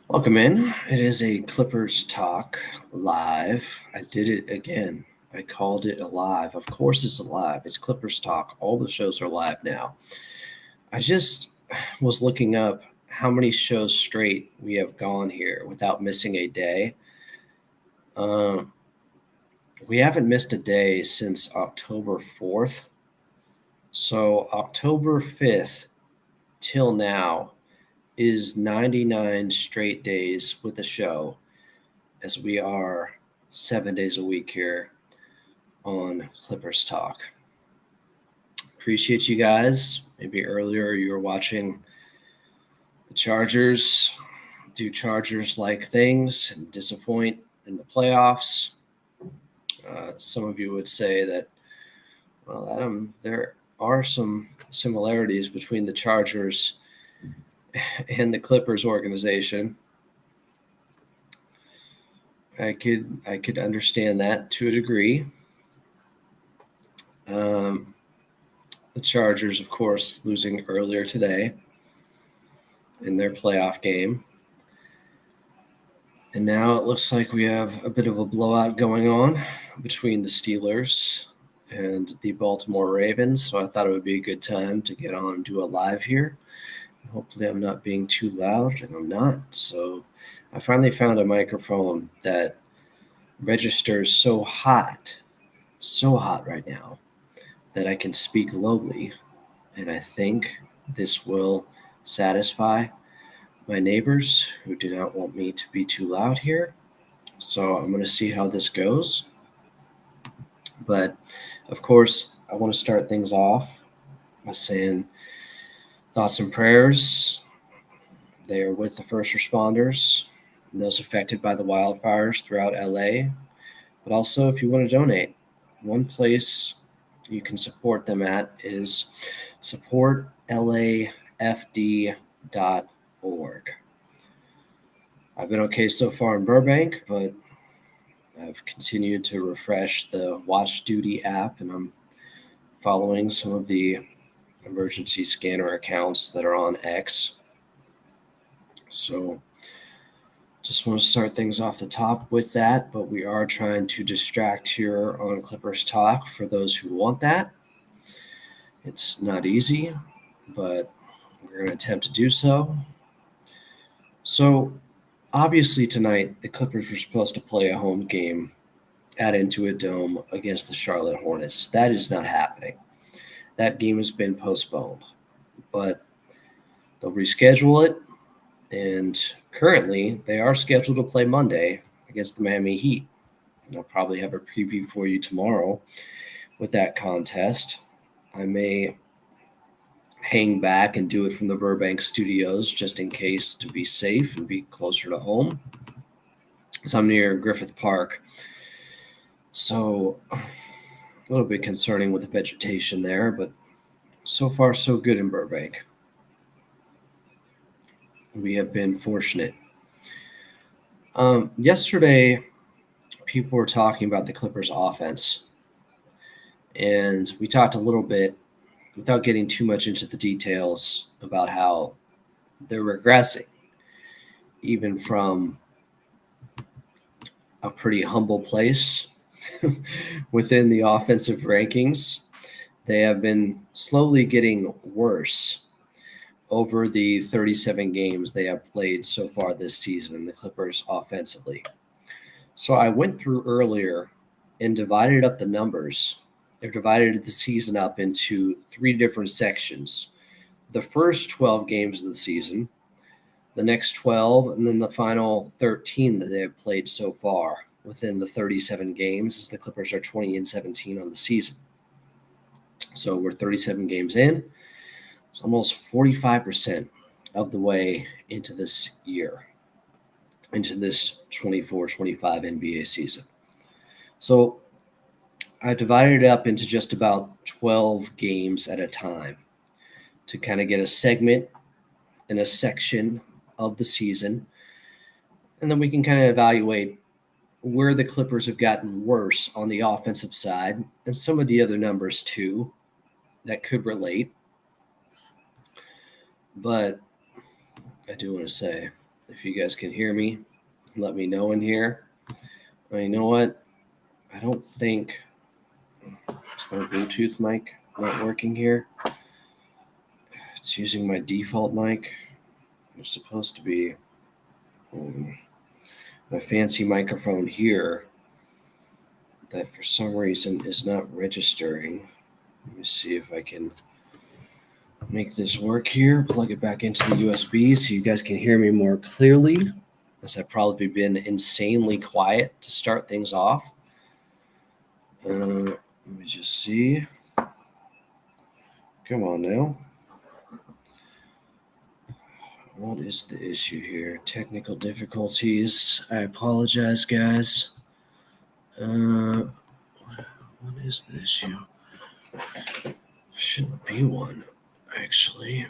Welcome in. It is a Clippers Talk live. I did it again. I called it alive. Of course, it's alive. It's Clippers Talk. All the shows are live now. I just was looking up how many shows straight we have gone here without missing a day. Um, we haven't missed a day since October 4th. So, October 5th till now is 99 straight days with the show, as we are 7 days a week here on Clippers Talk. Appreciate you guys. Maybe earlier you were watching the Chargers do Chargers like things and disappoint in the playoffs. Some of you would say that, well, Adam, there are some similarities between the Chargers and the Clippers organization. I could understand that to a degree. Um, the Chargers, of course, losing earlier today in their playoff game. And now it looks like we have a bit of a blowout going on between the Steelers and the Baltimore Ravens. So I thought it would be a good time to get on and do a live here. Hopefully, I'm not being too loud, and I'm not. So I finally found a microphone that registers so hot right now, that I can speak lowly. And I think this will satisfy my neighbors who do not want me to be too loud here. So I'm going to see how this goes. But of course, I want to start things off by saying thoughts and prayers. They are with the first responders and those affected by the wildfires throughout LA. But also, if you want to donate, one place you can support them at is supportlafd.org. I've been okay so far in Burbank, but I've continued to refresh the Watch Duty app, and I'm following some of the emergency scanner accounts that are on X. So just want to start things off the top with that, but we are trying to distract here on Clippers Talk for those who want that. It's not easy, but we're going to attempt to do so. So, obviously, tonight the Clippers were supposed to play a home game at Intuit Dome against the Charlotte Hornets. That is not happening. That game has been postponed, but they'll reschedule it. And currently, they are scheduled to play Monday against the Miami Heat. And I'll probably have a preview for you tomorrow with that contest. I may hang back and do it from the Burbank studios just in case, to be safe and be closer to home. So I'm near Griffith Park. So a little bit concerning with the vegetation there, but so far so good in Burbank. We have been fortunate. Yesterday, people were talking about the Clippers offense, and we talked a little bit, without getting too much into the details, about how they're regressing, even from a pretty humble place within the offensive rankings. They have been slowly getting worse over the 37 games they have played so far this season, the Clippers offensively. So I went through earlier and divided up the numbers. They've divided the season up into three different sections. The first 12 games of the season, the next 12, and then the final 13 that they have played so far within the 37 games, as the Clippers are 20-17 on the season. So we're 37 games in. It's almost 45% of the way into this year, into this 24-25 NBA season. So I divided it up into just about 12 games at a time to kind of get a segment and a section of the season. And then we can kind of evaluate where the Clippers have gotten worse on the offensive side and some of the other numbers too that could relate. But I do want to say If you guys can hear me, let me know in here. You know what? I don't think is my Bluetooth mic not working here. It's using my default mic. It's supposed to be my fancy microphone here that for some reason is not registering. Let me see if I can make this work here. Plug it back into the USB so you guys can hear me more clearly, as I've probably been insanely quiet to start things off. Let me just see. Come on now. What is the issue here? Technical difficulties. I apologize, guys. What is the issue? Shouldn't be one, actually.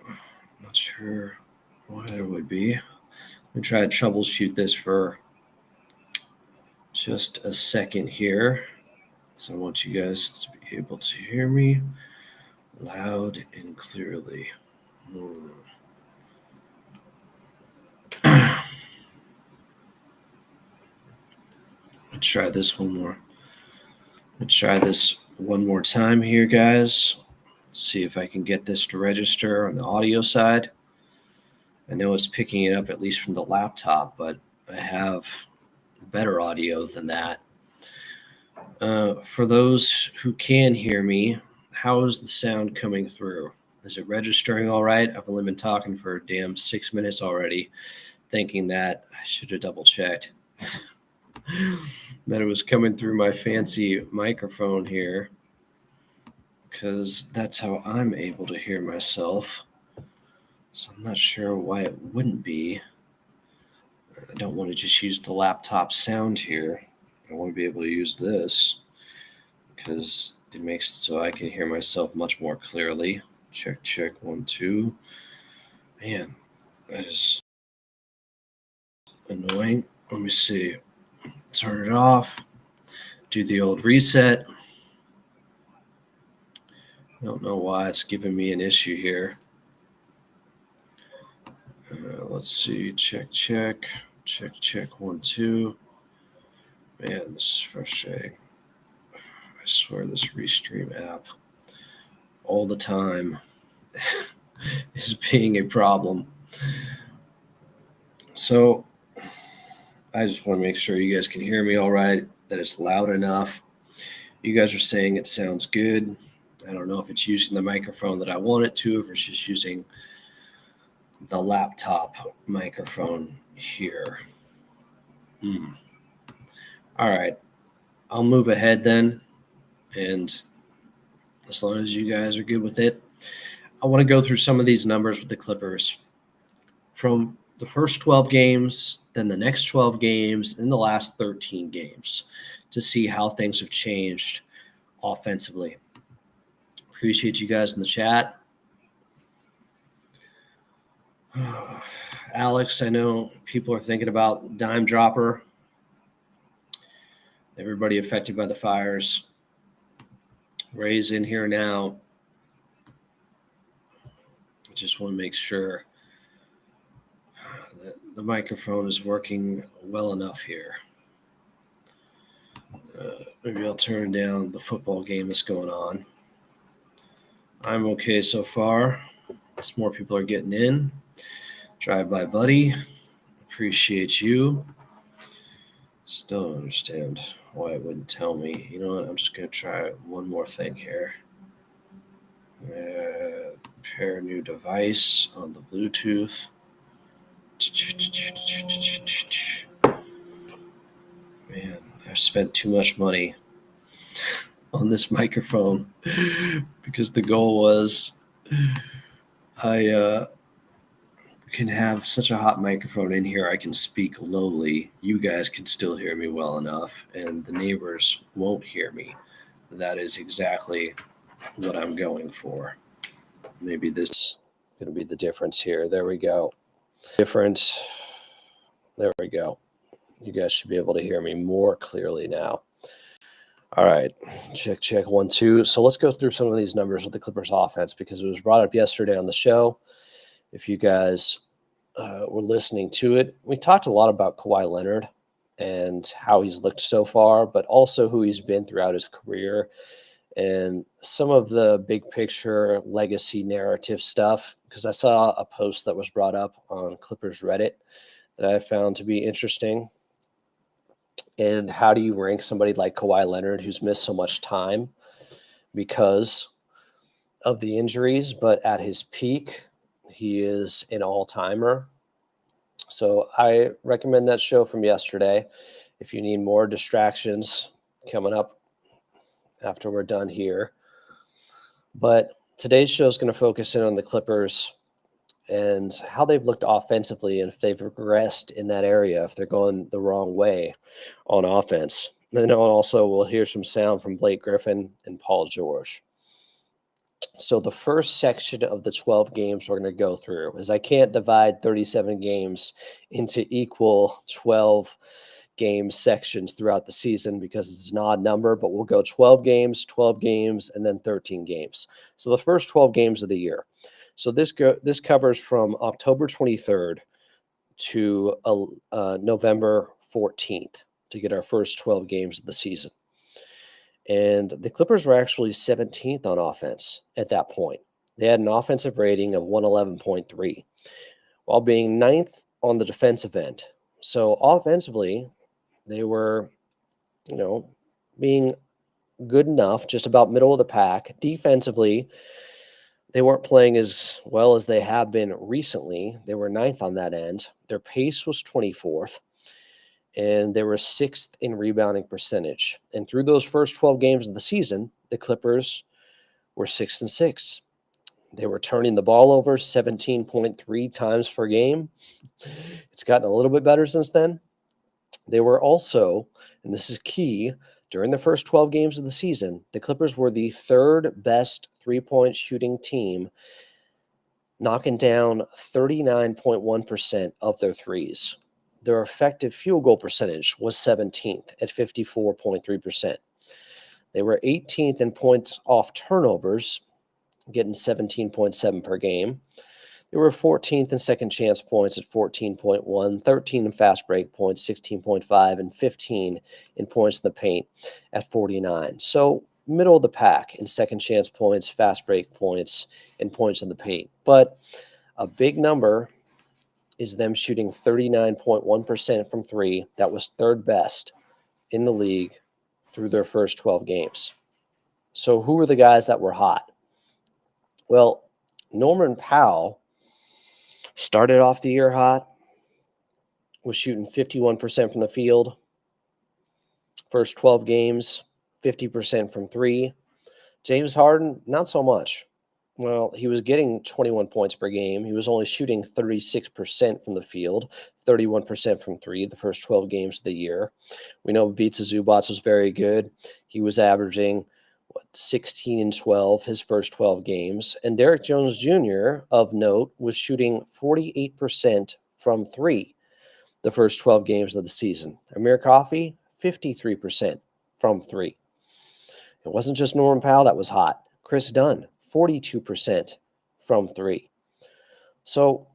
I'm not sure why there would be. Let me try to troubleshoot this for just a second here. So I want you guys to be able to hear me loud and clearly. Let's try this one more. Let's try this one more time here, guys. Let's see if I can get this to register on the audio side. I know it's picking it up at least from the laptop, but I have better audio than that. For those who can hear me, how is the sound coming through? Is it registering all right? I've only been talking for a damn 6 minutes already, thinking that I should have double checked that it was coming through my fancy microphone here, because that's how I'm able to hear myself. So I'm not sure why it wouldn't be. I don't want to just use the laptop sound here. I want to be able to use this because it makes it so I can hear myself much more clearly. Check, 1, 2. Man, that is annoying. Let me see. Turn it off. Do the old reset. I don't know why it's giving me an issue here. Let's see. Check, 1, 2. Man, this is frustrating. I swear this Restream app all the time is being a problem. So I just want to make sure you guys can hear me all right, that it's loud enough. You guys are saying it sounds good. I don't know if it's using the microphone that I want it to, if it's just using the laptop microphone here. All right. I'll move ahead then. And as long as you guys are good with it, I want to go through some of these numbers with the Clippers from the first 12 games, then the next 12 games, and the last 13 games to see how things have changed offensively. Appreciate you guys in the chat. Alex, I know people are thinking about dime dropper. Everybody affected by the fires. Ray's in here now. I just want to make sure that the microphone is working well enough here. Maybe I'll turn down the football game that's going on. I'm okay so far. As more people are getting in. Drive by buddy. Appreciate you. Still don't understand why it wouldn't tell me. You know what? I'm just going to try one more thing here. Pair new device on the Bluetooth. Man, I've spent too much money on this microphone because the goal was I can have such a hot microphone in here I can speak lowly. You guys can still hear me well enough, and the neighbors won't hear me. That is exactly what I'm going for. Maybe this is going to be the difference here. There we go. Difference. There we go. You guys should be able to hear me more clearly now. All right. Check, 1, 2. So let's go through some of these numbers with the Clippers offense because it was brought up yesterday on the show. If you guys were listening to it, we talked a lot about Kawhi Leonard and how he's looked so far, but also who he's been throughout his career and some of the big picture legacy narrative stuff. Because I saw a post that was brought up on Clippers Reddit that I found to be interesting. And how do you rank somebody like Kawhi Leonard, who's missed so much time because of the injuries, but at his peak, he is an all-timer. So I recommend that show from yesterday. If you need more distractions coming up after we're done here. But today's show is going to focus in on the Clippers and how they've looked offensively and if they've regressed in that area, if they're going the wrong way on offense. And then also we'll hear some sound from Blake Griffin and Paul George. So the first section of the 12 games we're going to go through is I can't divide 37 games into equal 12 game sections throughout the season because it's an odd number, but we'll go 12 games, and then 13 games. So the first 12 games of the year. So this covers from October 23rd to November 14th to get our first 12 games of the season. And the Clippers were actually 17th on offense at that point. They had an offensive rating of 111.3, while being 9th on the defensive end. So offensively, they were, being good enough, just about middle of the pack. Defensively, they weren't playing as well as they have been recently. They were 9th on that end. Their pace was 24th. And they were 6th in rebounding percentage. And through those first 12 games of the season, the Clippers were 6-6. They were turning the ball over 17.3 times per game. It's gotten a little bit better since then. They were also, and this is key, during the first 12 games of the season, the Clippers were the third best three-point shooting team, knocking down 39.1% of their threes. Their effective field goal percentage was 17th at 54.3%. They were 18th in points off turnovers, getting 17.7 per game. They were 14th in second chance points at 14.1, 13 in fast break points, 16.5, and 15 in points in the paint at 49. So middle of the pack in second chance points, fast break points, and points in the paint. But a big number is them shooting 39.1% from three. That was third best in the league through their first 12 games. So who were the guys that were hot? Well, Norman Powell started off the year hot, was shooting 51% from the field. First 12 games, 50% from three. James Harden, not so much. Well, he was getting 21 points per game. He was only shooting 36% from the field, 31% from three the first 12 games of the year. We know Ivica Zubac was very good. He was averaging 16 and 12 his first 12 games. And Derrick Jones Jr., of note, was shooting 48% from three the first 12 games of the season. Amir Coffey, 53% from three. It wasn't just Norman Powell that was hot. Chris Dunn, 42% from three. So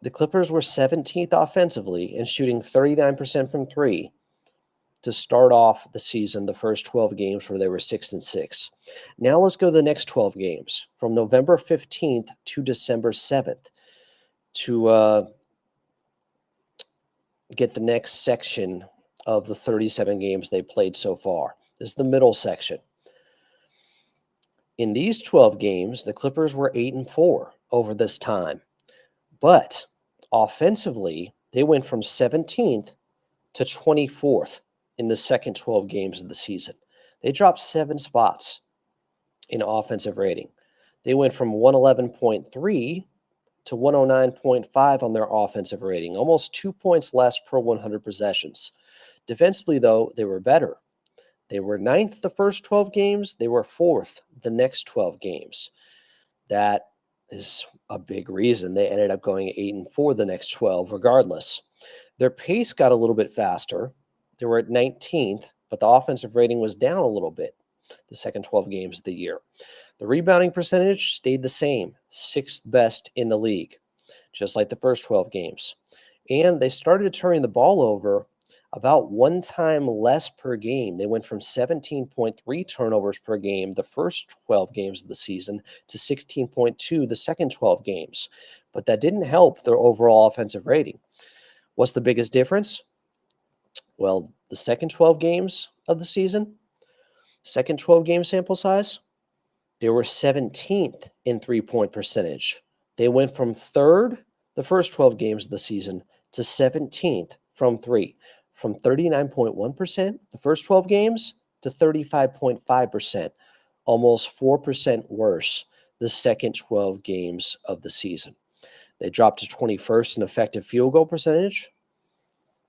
the Clippers were 17th offensively and shooting 39% from three to start off the season, the first 12 games where they were 6-6. Now let's go to the next 12 games from November 15th to December 7th to get the next section of the 37 games they played so far. This is the middle section. In these 12 games, the Clippers were 8-4 over this time. But offensively, they went from 17th to 24th in the second 12 games of the season. They dropped 7 spots in offensive rating. They went from 111.3 to 109.5 on their offensive rating, almost 2 points less per 100 possessions. Defensively, though, they were better. They were 9th the first 12 games. They were 4th the next 12 games. That is a big reason they ended up going 8-4 the next 12 regardless. Their pace got a little bit faster. They were at 19th, but the offensive rating was down a little bit the second 12 games of the year. The rebounding percentage stayed the same, 6th best in the league. just like the first 12 games. And they started turning the ball over about one time less per game. They went from 17.3 turnovers per game the first 12 games of the season to 16.2 the second 12 games. But that didn't help their overall offensive rating. What's the biggest difference? Well, the second 12 games of the season, second 12 game sample size, they were 17th in 3-point percentage. They went from third the first 12 games of the season to 17th from three, from 39.1% the first 12 games to 35.5%, almost 4% worse the second 12 games of the season. They dropped to 21st in effective field goal percentage.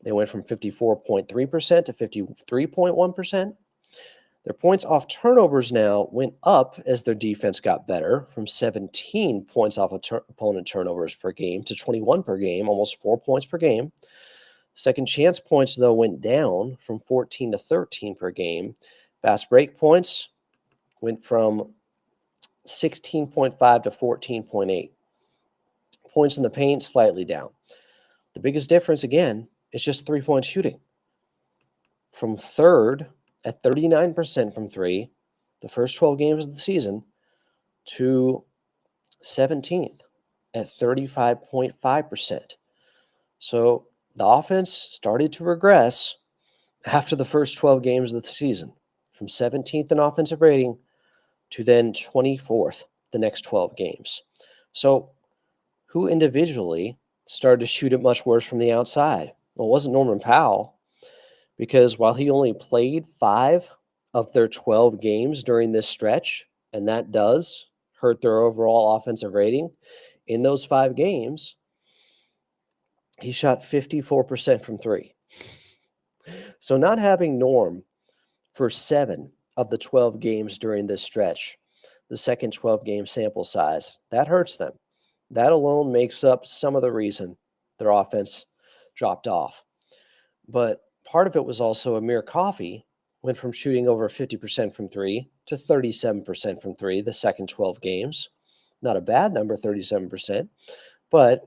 They went from 54.3% to 53.1%. Their points off turnovers now went up as their defense got better, from 17 points off opponent turnovers per game to 21 per game, almost 4 points per game. Second chance points, though, went down from 14 to 13 per game. Fast break points went from 16.5 to 14.8. Points in the paint slightly down. The biggest difference, again, is just 3-point shooting. From third at 39% from three, the first 12 games of the season, to 17th at 35.5%. So the offense started to regress after the first 12 games of the season, from 17th in offensive rating to then 24th the next 12 games. So who individually started to shoot it much worse from the outside? Well, it wasn't Norman Powell, because while he only played 5 of their 12 games during this stretch, and that does hurt their overall offensive rating, in those 5 games, he shot 54% from three. So not having Norm for 7 of the 12 games during this stretch, the second 12-game sample size, that hurts them. That alone makes up some of the reason their offense dropped off. But part of it was also Amir Coffey went from shooting over 50% from three to 37% from three the second 12 games. Not a bad number, 37%, but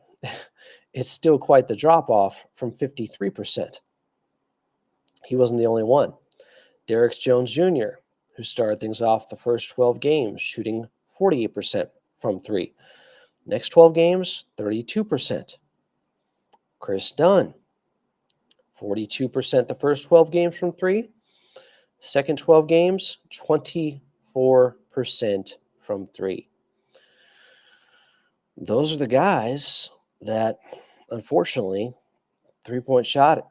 it's still quite the drop-off from 53%. He wasn't the only one. Derek Jones Jr., who started things off the first 12 games, shooting 48% from three. Next 12 games, 32%. Chris Dunn, 42% the first 12 games from three. Second 12 games, 24% from three. Those are the guys that, unfortunately, 3-point shot,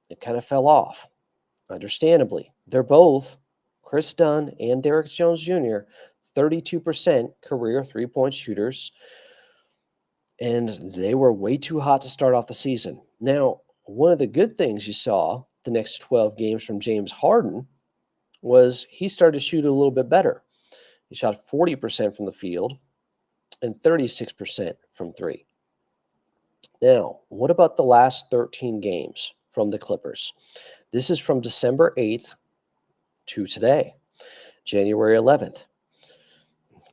it kind of fell off, understandably. They're both, Chris Dunn and Derek Jones Jr., 32% career 3-point shooters, and they were way too hot to start off the season. Now, one of the good things you saw the next 12 games from James Harden was he started to shoot a little bit better. He shot 40% from the field and 36% from three. Now, what about the last 13 games from the Clippers? This is from December 8th to today, January 11th.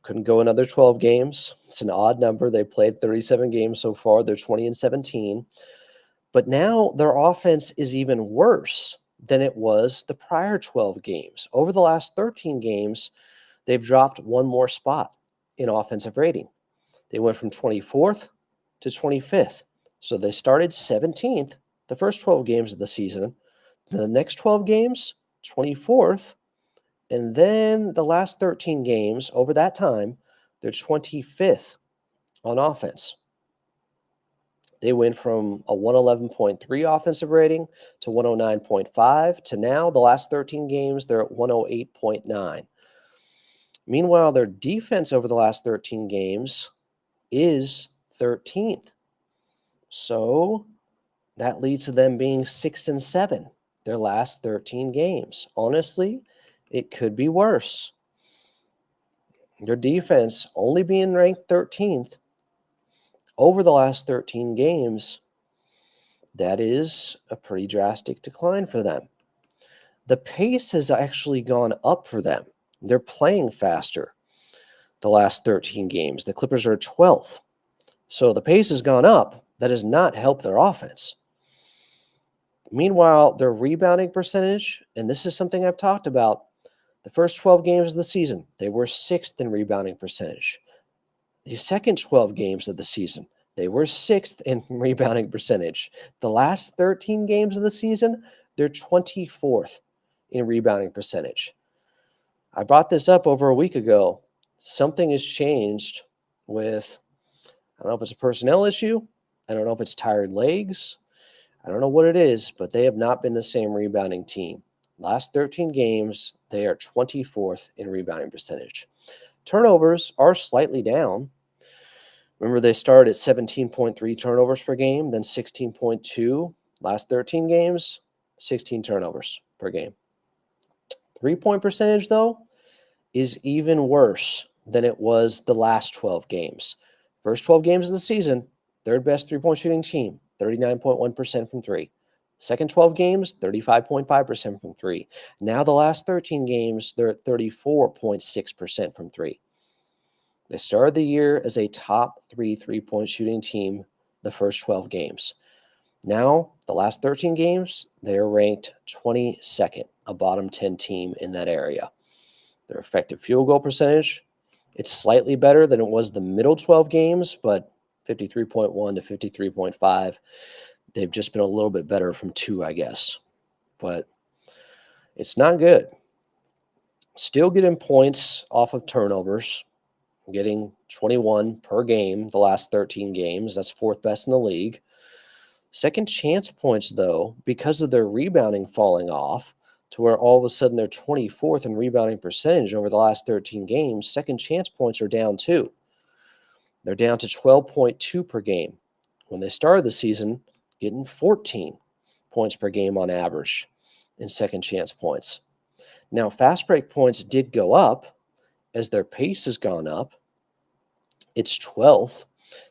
Couldn't go another 12 games. It's an odd number. They played 37 games so far. They're 20-17. But now their offense is even worse than it was the prior 12 games. Over the last 13 games, they've dropped one more spot in offensive rating. They went from 24th to 25th. So they started 17th the first 12 games of the season. The next 12 games, 24th. And then the last 13 games, over that time, they're 25th on offense. They went from a 111.3 offensive rating to 109.5 to now, the last 13 games, they're at 108.9. Meanwhile, their defense over the last 13 games is 13th. So that leads to them being 6-7 their last 13 games. Honestly, it could be worse. Their defense only being ranked 13th over the last 13 games, that is a pretty drastic decline for them. The pace has actually gone up for them. They're playing faster the last 13 games. The Clippers are 12th. So the pace has gone up. That has not helped their offense. Meanwhile, their rebounding percentage, and this is something I've talked about, the first 12 games of the season, they were 6th in rebounding percentage. The second 12 games of the season, they were 6th in rebounding percentage. The last 13 games of the season, they're 24th in rebounding percentage. I brought this up over a week ago. Something has changed with, I don't know if it's a personnel issue. I don't know if it's tired legs. I don't know what it is, but they have not been the same rebounding team. Last 13 games, they are 24th in rebounding percentage. Turnovers are slightly down. Remember, they started at 17.3 turnovers per game, then 16.2. Last 13 games, 16 turnovers per game. 3-point percentage, though, is even worse than it was the last 12 games. First 12 games of the season, third best 3-point shooting team, 39.1% from 3. Second 12 games, 35.5% from 3. Now the last 13 games, they're at 34.6% from 3. They started the year as a top 3-point shooting team the first 12 games. Now, the last 13 games, they are ranked 22nd, a bottom 10 team in that area. Their effective field goal percentage, it's slightly better than it was the middle 12 games, but 53.1 to 53.5. They've just been a little bit better from 2, I guess. But it's not good. Still getting points off of turnovers, getting 21 per game the last 13 games. That's 4th best in the league. Second chance points, though, because of their rebounding falling off to where all of a sudden they're 24th in rebounding percentage over the last 13 games, second chance points are down too. They're down to 12.2 per game. When they started the season, getting 14 points per game on average in second chance points. Now, fast break points did go up as their pace has gone up. It's 12th.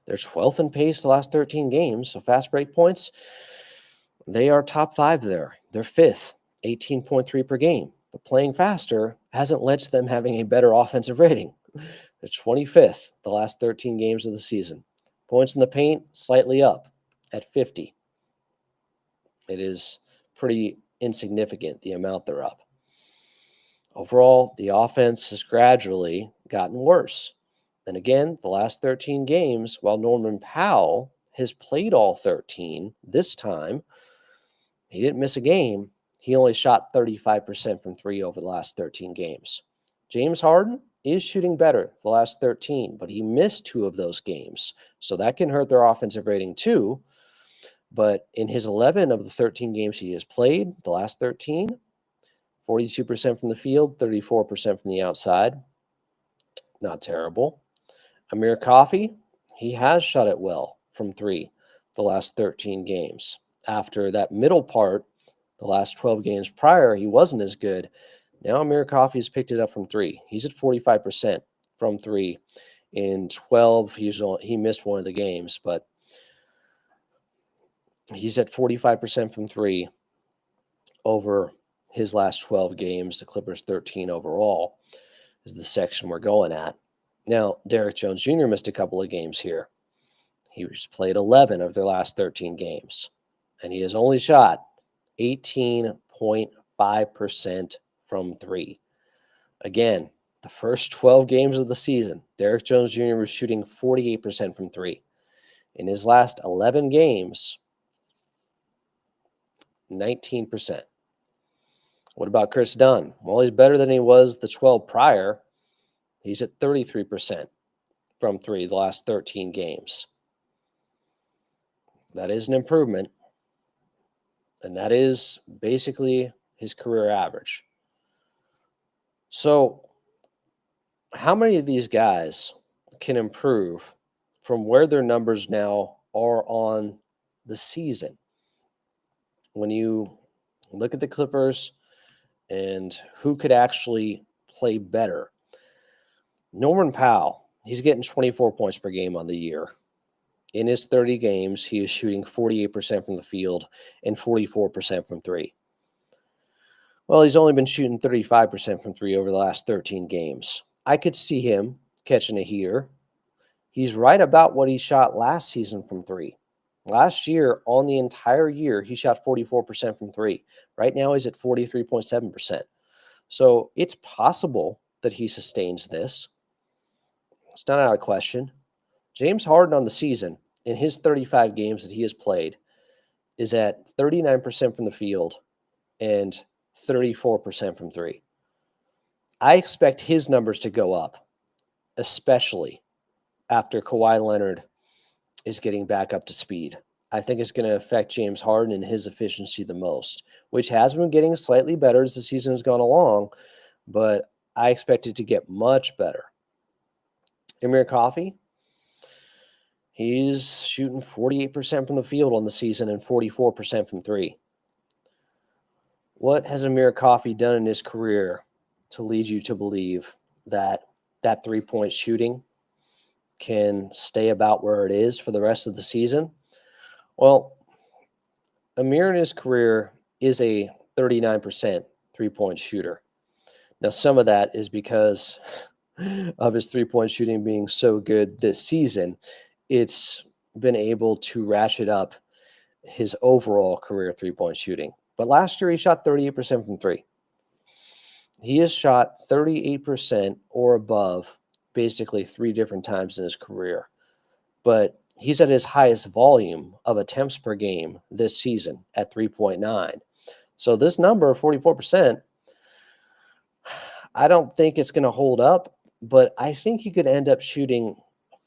They're 12th in pace the last 13 games. So fast break points, they are top 5 there. They're 5th, 18.3 per game. But playing faster hasn't led to them having a better offensive rating. They're 25th the last 13 games of the season. Points in the paint, slightly up at 50. It is pretty insignificant, the amount they're up. Overall, the offense has gradually gotten worse. And again, the last 13 games, while Norman Powell has played all 13 this time, he didn't miss a game. He only shot 35% from 3 over the last 13 games. James Harden is shooting better the last 13, but he missed 2 of those games. So that can hurt their offensive rating too. But in his 11 of the 13 games he has played, the last 13, 42% from the field, 34% from the outside. Not terrible. Amir Coffey, he has shot it well from 3 the last 13 games. After that middle part, the last 12 games prior, he wasn't as good. Now Amir Coffey's picked it up from 3. He's at 45% from 3. In 12, he missed one of the games, but he's at 45% from 3 over his last 12 games. The Clippers 13 overall is the section we're going at. Now, Derrick Jones Jr. missed a couple of games here. He was played 11 of their last 13 games, and he has only shot 18.5% from 3. Again, the first 12 games of the season, Derrick Jones Jr. was shooting 48% from 3. In his last 11 games, 19%. What about Chris Dunn? Well, he's better than he was the 12 prior. He's at 33% from 3 the last 13 games. That is an improvement. And that is basically his career average. So, how many of these guys can improve from where their numbers now are on the season? When you look at the Clippers and who could actually play better, Norman Powell, he's getting 24 points per game on the year. In his 30 games, he is shooting 48% from the field and 44% from 3. Well, he's only been shooting 35% from 3 over the last 13 games. I could see him catching a heater. He's right about what he shot last season from three. Last year, on the entire year, he shot 44% from three. Right now, he's at 43.7%. So it's possible that he sustains this. It's not out of question. James Harden on the season, in his 35 games that he has played, is at 39% from the field and 34% from three. I expect his numbers to go up, especially after Kawhi Leonard is getting back up to speed. I think it's going to affect James Harden and his efficiency the most, which has been getting slightly better as the season has gone along, but I expect it to get much better. Amir Coffey, he's shooting 48% from the field on the season and 44% from three. What has Amir Coffey done in his career to lead you to believe that that three-point shooting can stay about where it is for the rest of the season? Well, Amir in his career is a 39% three-point shooter. Now, some of that is because of his three-point shooting being so good this season. It's been able to ratchet up his overall career three-point shooting. But last year, he shot 38% from three. He has shot 38% or above basically 3 different times in his career. But he's at his highest volume of attempts per game this season at 3.9. So this number of 44%, I don't think it's going to hold up, but I think he could end up shooting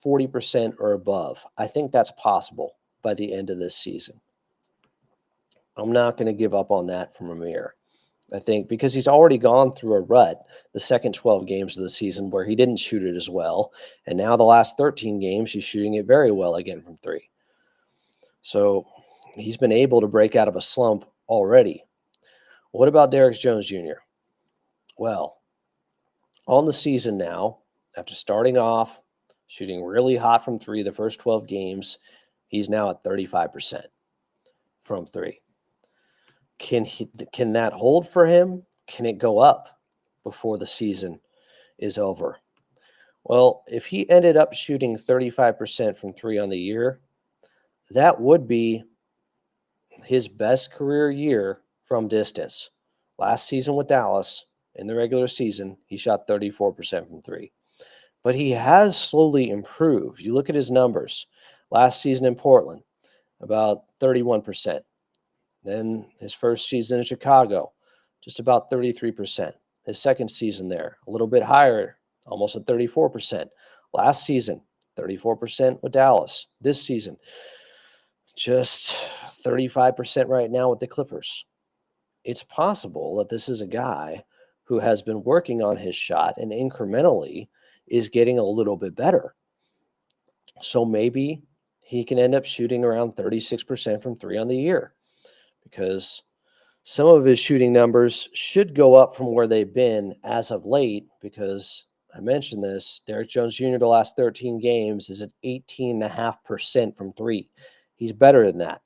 40% or above. I think that's possible by the end of this season. I'm not going to give up on that from Amir. I think because he's already gone through a rut the second 12 games of the season where he didn't shoot it as well. And now the last 13 games, he's shooting it very well again from three. So he's been able to break out of a slump already. What about Derrick Jones Jr.? Well, on the season now, after starting off shooting really hot from three the first 12 games, he's now at 35% from three. Can that hold for him? Can it go up before the season is over? Well, if he ended up shooting 35% from three on the year, that would be his best career year from distance. Last season with Dallas, in the regular season, he shot 34% from three. But he has slowly improved. You look at his numbers. Last season in Portland, about 31%. Then his first season in Chicago, just about 33%. His second season there, a little bit higher, almost at 34%. Last season, 34% with Dallas. This season, just 35% right now with the Clippers. It's possible that this is a guy who has been working on his shot and incrementally is getting a little bit better. So maybe he can end up shooting around 36% from three on the year, because some of his shooting numbers should go up from where they've been as of late, because I mentioned this, Derrick Jones Jr. the last 13 games is at 18.5% from three. He's better than that.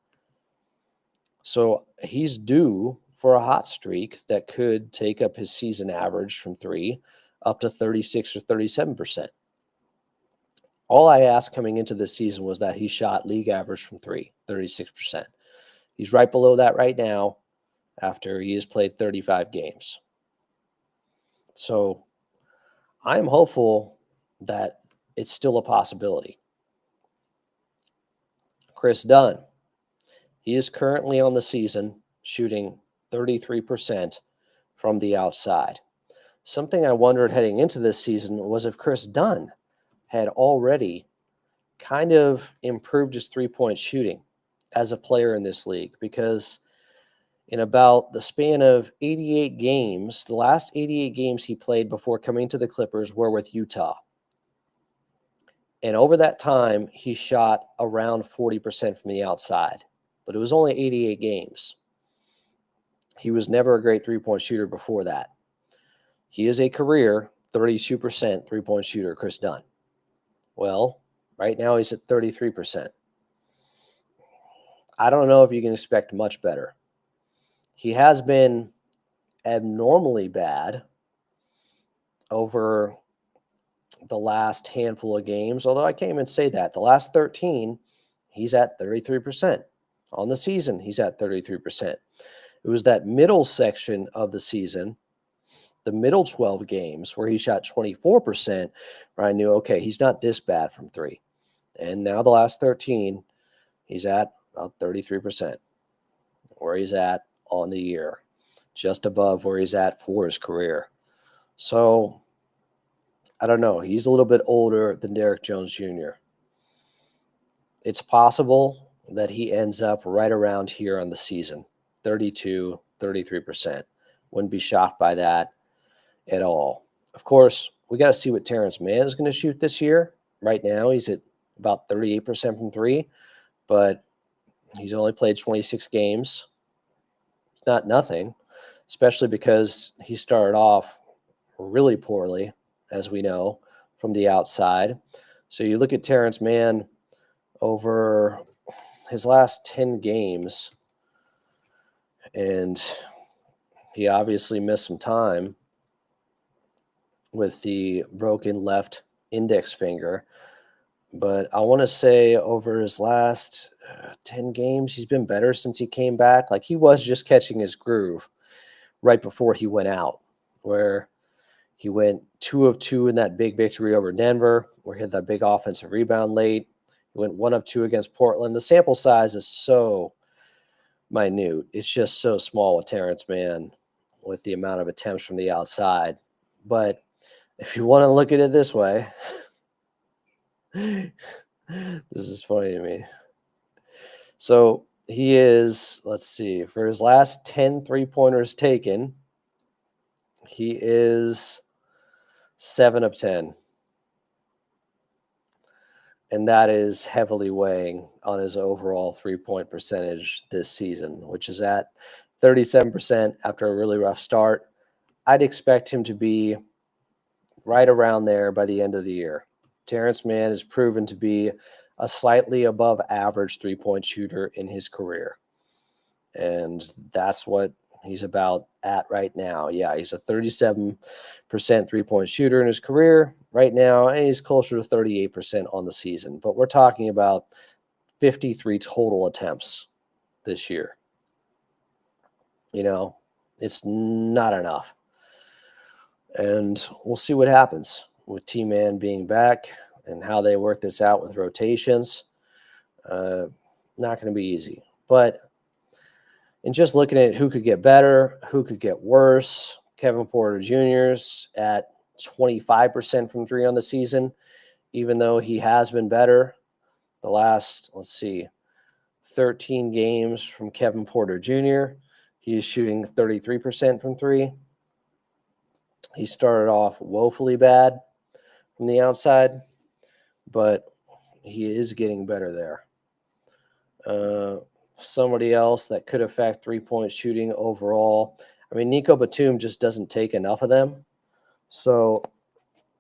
So he's due for a hot streak that could take up his season average from three up to 36 or 37%. All I asked coming into this season was that he shot league average from three, 36%. He's right below that right now after he has played 35 games. So I'm hopeful that it's still a possibility. Chris Dunn, he is currently on the season shooting 33% from the outside. Something I wondered heading into this season was if Chris Dunn had already kind of improved his three-point shooting as a player in this league, because in about the span of 88 games, the last 88 games he played before coming to the Clippers were with Utah. And over that time, he shot around 40% from the outside, but it was only 88 games. He was never a great three-point shooter before that. He is a career 32% three-point shooter, Chris Dunn. Well, right now he's at 33%. I don't know if you can expect much better. He has been abnormally bad over the last handful of games, although I can't even say that. The last 13, he's at 33%. On the season, he's at 33%. It was that middle section of the season, the middle 12 games where he shot 24%, where I knew, okay, he's not this bad from three. And now the last 13, he's at about 33%, where he's at on the year, just above where he's at for his career. So I don't know. He's a little bit older than Derek Jones Jr. It's possible that he ends up right around here on the season, 32, 33%. Wouldn't be shocked by that at all. Of course, we got to see what Terrence Mann is going to shoot this year. Right now, he's at about 38% from three, but he's only played 26 games. It's not nothing, especially because he started off really poorly, as we know, from the outside. So you look at Terrence Mann over his last 10 games, and he obviously missed some time with the broken left index finger. But I want to say over his last 10 games, he's been better since he came back. Like, he was just catching his groove right before he went out, where he went 2 of 2 in that big victory over Denver, where he had that big offensive rebound late. He went 1 of 2 against Portland. The sample size is so minute. It's just so small with Terrence Mann with the amount of attempts from the outside. But if you want to look at it this way, this is funny to me. So he is, let's see, for his last 10 3-pointers taken, he is 7 of 10. And that is heavily weighing on his overall three-point percentage this season, which is at 37% after a really rough start. I'd expect him to be right around there by the end of the year. Terrence Mann has proven to be a slightly above average three-point shooter in his career. And that's what he's about at right now. Yeah, he's a 37% three-point shooter in his career right now, and he's closer to 38% on the season. But we're talking about 53 total attempts this year. You know, it's not enough. And we'll see what happens with T-Man being back and how they work this out with rotations. Not going to be easy. But in just looking at who could get better, who could get worse, Kevin Porter Jr.'s at 25% from three on the season, even though he has been better. The last, 13 games from Kevin Porter Jr., he is shooting 33% from three. He started off woefully bad from the outside, but he is getting better there. Somebody else that could affect three-point shooting overall, I mean, Nico Batum just doesn't take enough of them. So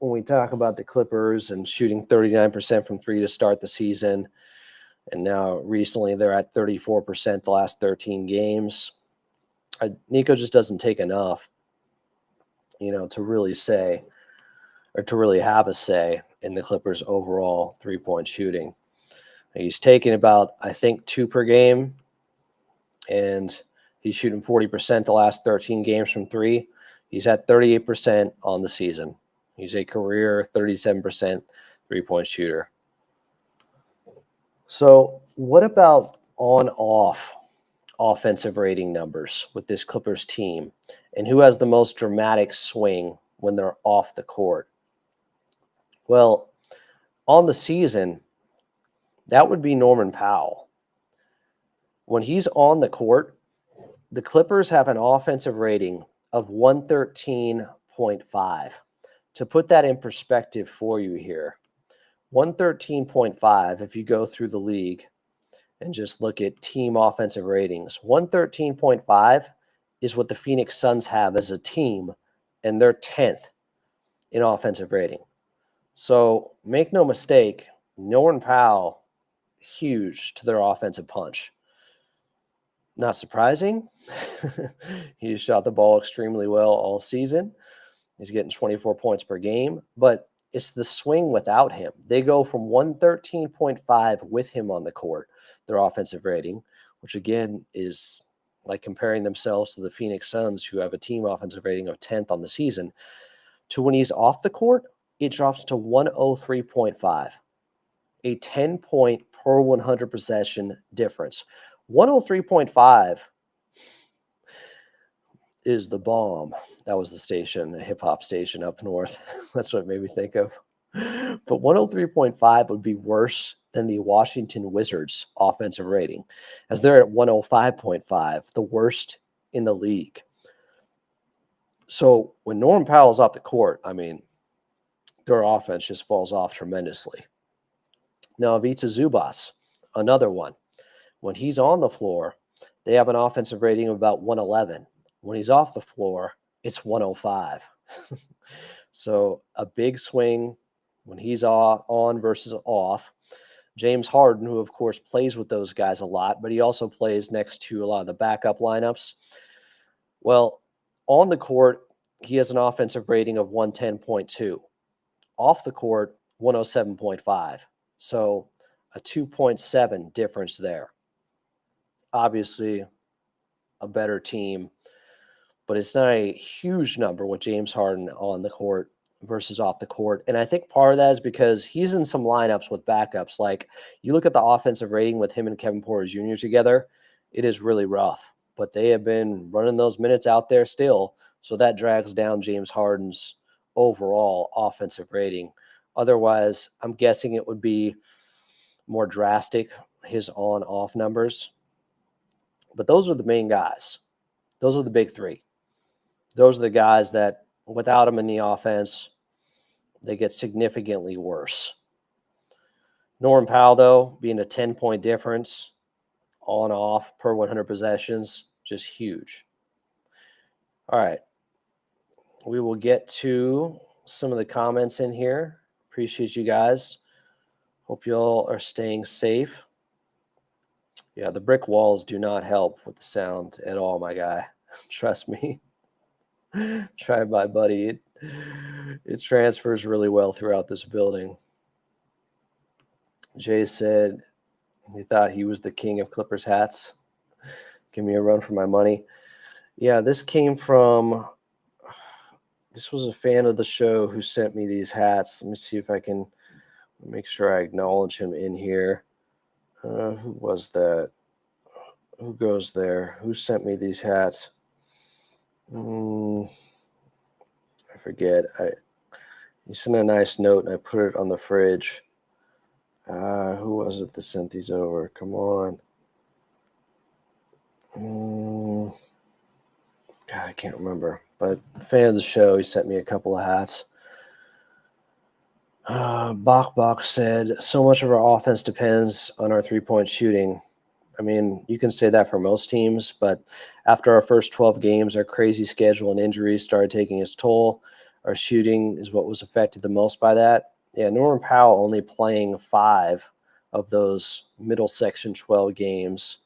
when we talk about the Clippers and shooting 39% from three to start the season, and now recently they're at 34% the last 13 games, Nico just doesn't take enough, to really say, or to really have a say in the Clippers' overall three-point shooting. He's taking about, I think, 2 per game, and he's shooting 40% the last 13 games from three. He's at 38% on the season. He's a career 37% three-point shooter. So what about on-off offensive rating numbers with this Clippers team, and who has the most dramatic swing when they're off the court? Well, on the season, that would be Norman Powell. When he's on the court, the Clippers have an offensive rating of 113.5. To put that in perspective for you here, 113.5, if you go through the league and just look at team offensive ratings, 113.5 is what the Phoenix Suns have as a team, and they're 10th in offensive rating. So make no mistake, Norman Powell, huge to their offensive punch. Not surprising. He shot the ball extremely well all season. He's getting 24 points per game. But It's the swing without him. They go from 113.5 with him on the court, their offensive rating, which again is like comparing themselves to the Phoenix Suns, who have a team offensive rating of 10th on the season, to when he's off the court, it drops to 103.5, a 10-point per 100 possession difference. 103.5 is the bomb. That was the station, a hip hop station up north. That's what it made me think of. But 103.5 would be worse than the Washington Wizards offensive rating, as they're at 105.5, the worst in the league. So when Norm Powell's off the court, I mean, their offense just falls off tremendously. Now, Ivica Zubac, another one. When he's on the floor, they have an offensive rating of about 111. When he's off the floor, it's 105. So a big swing when he's on versus off. James Harden, who of course plays with those guys a lot, but he also plays next to a lot of the backup lineups. Well, on the court, he has an offensive rating of 110.2. Off the court, 107.5. So a 2.7 difference there. Obviously, a better team, but it's not a huge number with James Harden on the court versus off the court. And I think part of that is because he's in some lineups with backups. Like you look at the offensive rating with him and Kevin Porter Jr. together, it is really rough. But they have been running those minutes out there still. So that drags down James Harden's overall offensive rating. Otherwise, I'm guessing it would be more drastic, his on-off numbers. But those are the main guys. Those are the big three. Those are the guys that without them in the offense, they get significantly worse. Norm Powell, though, being a 10-point difference on-off per 100 possessions, just huge. All right. We will get to some of the comments in here. Appreciate you guys. Hope you all are staying safe. Yeah, the brick walls do not help with the sound at all, my guy. Trust me. Try it, my buddy. It transfers really well throughout this building. Jay said he thought he was the king of Clippers hats. Give me a run for my money. Yeah, this was a fan of the show who sent me these hats. Let me see if I can make sure I acknowledge him in here. Who was that? Who goes there? Who sent me these hats? I forget. He sent a nice note and I put it on the fridge. Who was it that sent these over? Come on. God, I can't remember. But fan of the show, he sent me a couple of hats. Bach said, so much of our offense depends on our three-point shooting. I mean, you can say that for most teams, but after our first 12 games, our crazy schedule and injuries started taking its toll. Our shooting is what was affected the most by that. Yeah, Norman Powell only playing 5 of those middle section 12 games.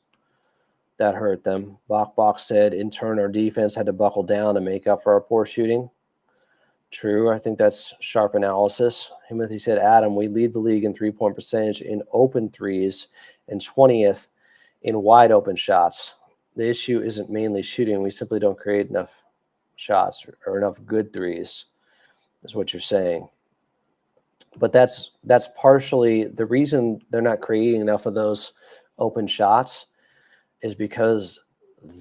That hurt them. Bach said, in turn, our defense had to buckle down to make up for our poor shooting. True. I think that's sharp analysis. Timothy said, Adam, we lead the league in three-point percentage in open threes and 20th in wide open shots. The issue isn't mainly shooting. We simply don't create enough shots or enough good threes, is what you're saying. But that's partially the reason they're not creating enough of those open shots is because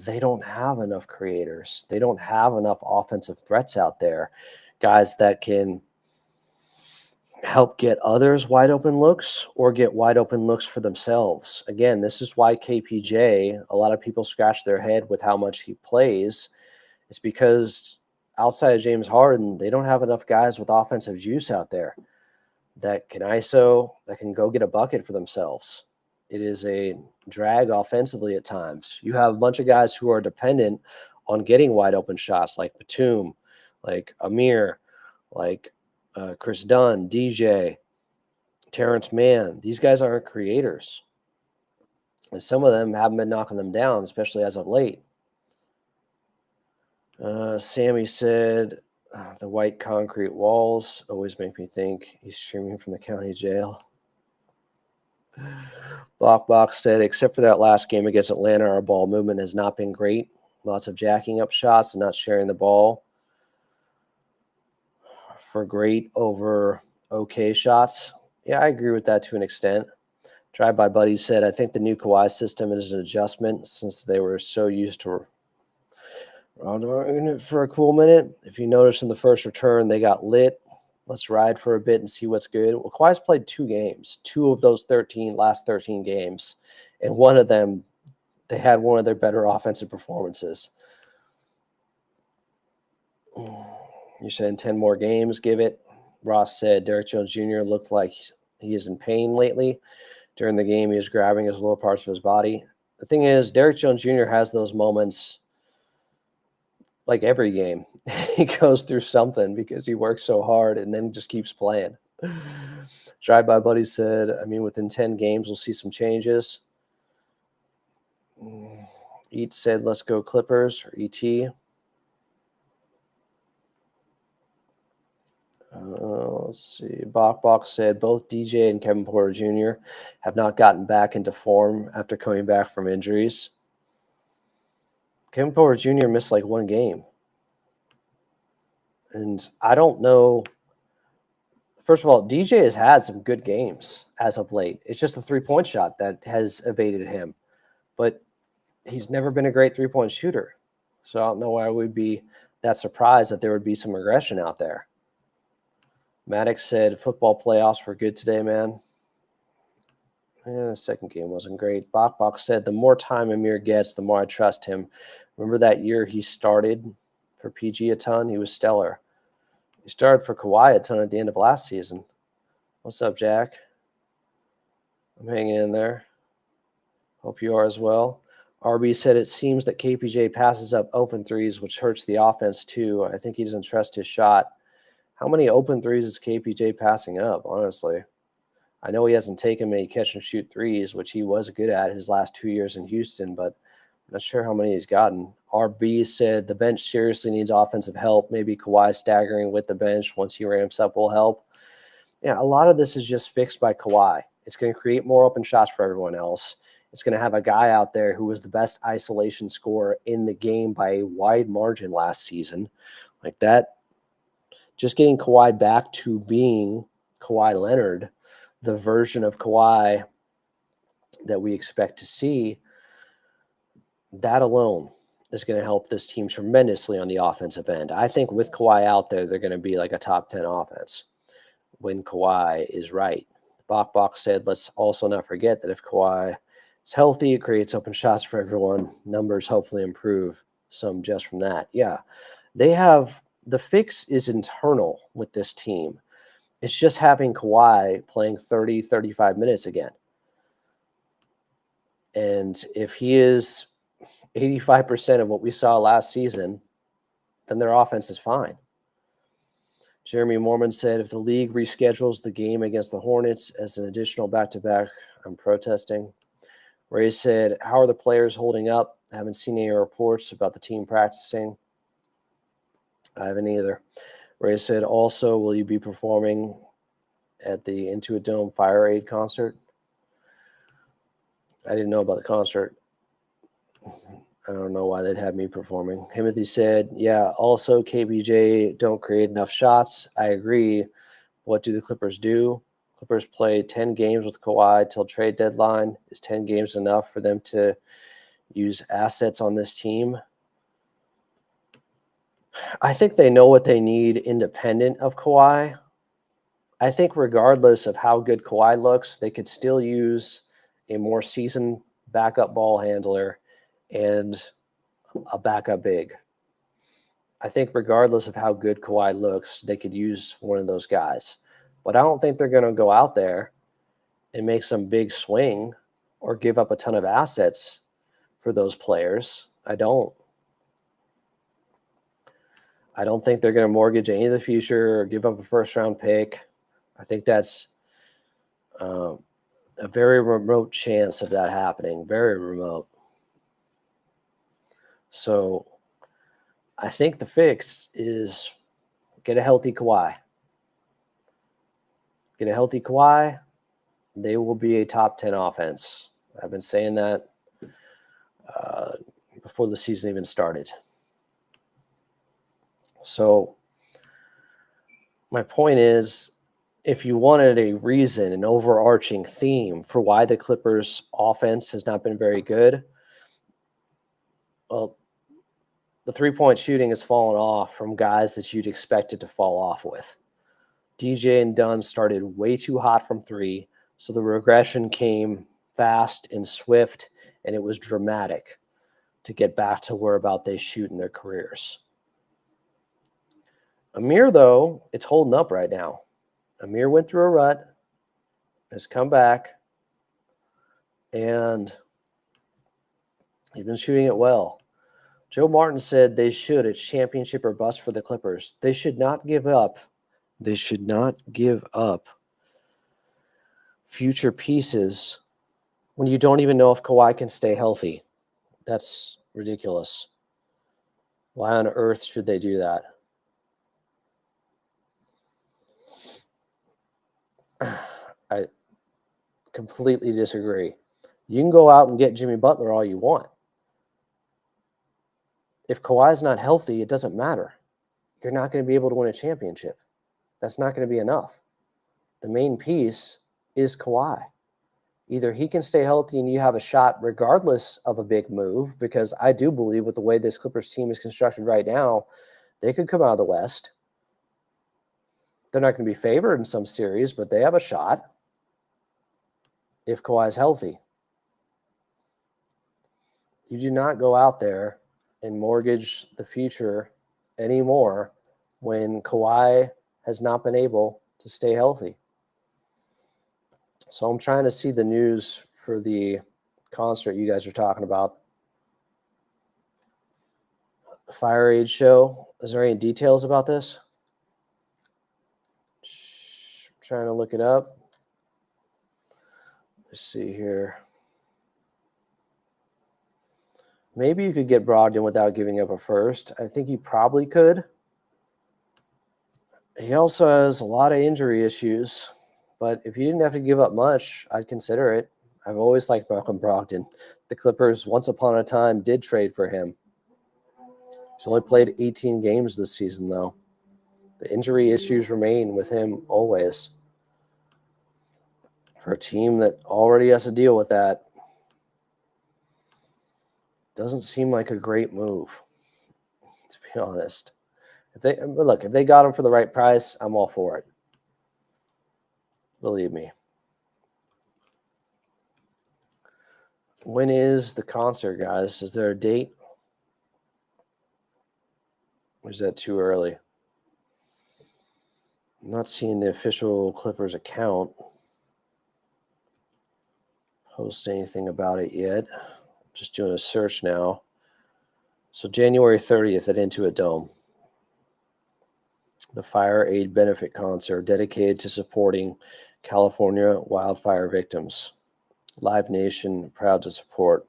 they don't have enough creators. They don't have enough offensive threats out there, guys that can help get others wide open looks or get wide open looks for themselves. Again, this is why KPJ, a lot of people scratch their head with how much he plays. It's because outside of James Harden, they don't have enough guys with offensive juice out there that can ISO, that can go get a bucket for themselves. It is a drag offensively at times. You have a bunch of guys who are dependent on getting wide open shots like Batum, like Amir, like Chris Dunn, DJ, Terrence Mann. These guys aren't creators. And some of them haven't been knocking them down, especially as of late. Sammy said, The white concrete walls always make me think he's streaming from the county jail. Blockbox said, except for that last game against Atlanta, our ball movement has not been great. Lots of jacking up shots and not sharing the ball for great over okay shots. Yeah, I agree with that to an extent. Drive by Buddy said, I think the new Kawhi system is an adjustment since they were so used to for a cool minute. If you notice in the first return, they got lit. Let's ride for a bit and see what's good. Well, Kawhi's played 2 games, 2 of those last 13 games. And one of them, they had one of their better offensive performances. You said in 10 more games, give it. Ross said Derrick Jones Jr. looked like he is in pain lately. During the game, he was grabbing his lower parts of his body. The thing is, Derrick Jones Jr. has those moments like every game. He goes through something because he works so hard and then just keeps playing. Drive by Buddy said, I mean, within 10 games, we'll see some changes. Eat said, let's go Clippers, or ET. Let's see. Bach said both DJ and Kevin Porter Jr. have not gotten back into form after coming back from injuries. Kevin Porter Jr. missed like 1 game. And I don't know. First of all, DJ has had some good games as of late. It's just the 3-point shot that has evaded him. But he's never been a great 3-point shooter. So I don't know why I would be that surprised that there would be some regression out there. Maddox said football playoffs were good today, man. The second game wasn't great. Bach said the more time Amir gets, the more I trust him. Remember that year he started for PG a ton? He was stellar. He started for Kawhi a ton at the end of last season. What's up, Jack? I'm hanging in there. Hope you are as well. RB said it seems that KPJ passes up open threes, which hurts the offense too. I think he doesn't trust his shot. How many open threes is KPJ passing up, honestly? I know he hasn't taken many catch-and-shoot threes, which he was good at his last 2 years in Houston, but I'm not sure how many he's gotten. RB said the bench seriously needs offensive help. Maybe Kawhi staggering with the bench once he ramps up will help. Yeah, a lot of this is just fixed by Kawhi. It's going to create more open shots for everyone else. It's going to have a guy out there who was the best isolation scorer in the game by a wide margin last season. Like that, just getting Kawhi back to being Kawhi Leonard, the version of Kawhi that we expect to see, that alone is going to help this team tremendously on the offensive end. I think with Kawhi out there, they're going to be like a top 10 offense when Kawhi is right. Bach said, let's also not forget that if Kawhi is healthy, it creates open shots for everyone. Numbers hopefully improve some just from that. Yeah, they have the fix is internal with this team. It's just having Kawhi playing 30, 35 minutes again. And if he is 85% of what we saw last season, then their offense is fine. Jeremy Mormon said, if the league reschedules the game against the Hornets as an additional back-to-back, I'm protesting. Ray said, how are the players holding up? I haven't seen any reports about the team practicing. I haven't either. Ray said, also, will you be performing at the Into a Dome Fire Aid concert? I didn't know about the concert. I don't know why they'd have me performing. Timothy said, yeah, also KBJ don't create enough shots. I agree. What do the Clippers do? Clippers play 10 games with Kawhi till trade deadline. Is 10 games enough for them to use assets on this team? I think they know what they need independent of Kawhi. I think regardless of how good Kawhi looks, they could still use a more seasoned backup ball handler and a backup big. I think regardless of how good Kawhi looks, they could use one of those guys. But I don't think they're going to go out there and make some big swing or give up a ton of assets for those players. I don't think they're going to mortgage any of the future or give up a first-round pick. I think that's a very remote chance of that happening, very remote. So I think the fix is Get a healthy Kawhi. Get a healthy Kawhi. They will be a top 10 offense. I've been saying that before the season even started. So my point is, if you wanted a reason, an overarching theme for why the Clippers offense has not been very good, well, the three-point shooting has fallen off from guys that you'd expect it to fall off with. DJ and Dunn started way too hot from three, so the regression came fast and swift, and it was dramatic to get back to where about they shoot in their careers. Amir, though, it's holding up right now. Amir went through a rut, has come back, and he's been shooting it well. Joe Martin said they should. It's championship or bust for the Clippers. They should not give up. They should not give up future pieces when you don't even know if Kawhi can stay healthy. That's ridiculous. Why on earth should they do that? I completely disagree. You can go out and get Jimmy Butler all you want. If Kawhi's not healthy, it doesn't matter. You're not going to be able to win a championship. That's not going to be enough. The main piece is Kawhi. Either he can stay healthy and you have a shot regardless of a big move, because I do believe with the way this Clippers team is constructed right now, they could come out of the West. They're not going to be favored in some series, but they have a shot if Kawhi's healthy. You do not go out there and mortgage the future anymore when Kawhi has not been able to stay healthy. So I'm trying to see the news for the concert you guys are talking about. The Fire Age show. Is there any details about this? I'm trying to look it up. Let's see here. Maybe you could get Brogdon without giving up a first. I think you probably could. He also has a lot of injury issues, but if you didn't have to give up much, I'd consider it. I've always liked Malcolm Brogdon. The Clippers, once upon a time, did trade for him. He's only played 18 games this season, though. The injury issues remain with him always. For a team that already has to deal with that, doesn't seem like a great move, to be honest. If they got him for the right price, I'm all for it. Believe me. When is the concert, guys? Is there a date? Or is that too early? I'm not seeing the official Clippers account post anything about it yet. Just doing a search now. So January 30th at Intuit Dome. The Fire Aid Benefit Concert dedicated to supporting California wildfire victims. Live Nation, proud to support.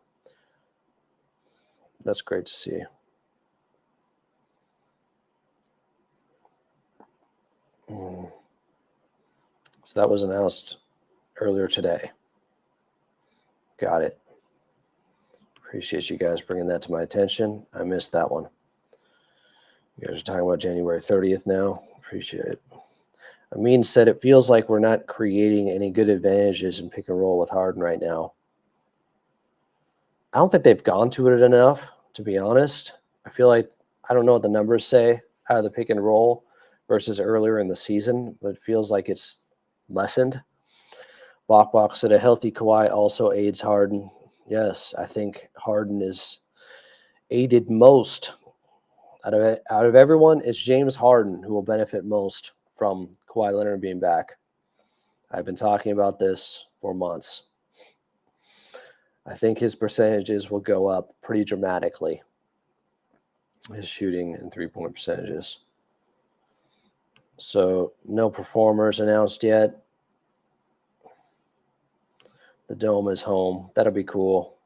That's great to see. So that was announced earlier today. Got it. Appreciate you guys bringing that to my attention. I missed that one. You guys are talking about January 30th now. Appreciate it. Amin said it feels like we're not creating any good advantages in pick and roll with Harden right now. I don't think they've gone to it enough, to be honest. I feel like, I don't know what the numbers say out of the pick and roll versus earlier in the season, but it feels like it's lessened. Bok said a healthy Kawhi also aids Harden. Yes, I think Harden is aided most. Out of everyone, it's James Harden who will benefit most from Kawhi Leonard being back. I've been talking about this for months. I think his percentages will go up pretty dramatically. His shooting and three-point percentages. So no performers announced yet. The Dome is home. That'll be cool.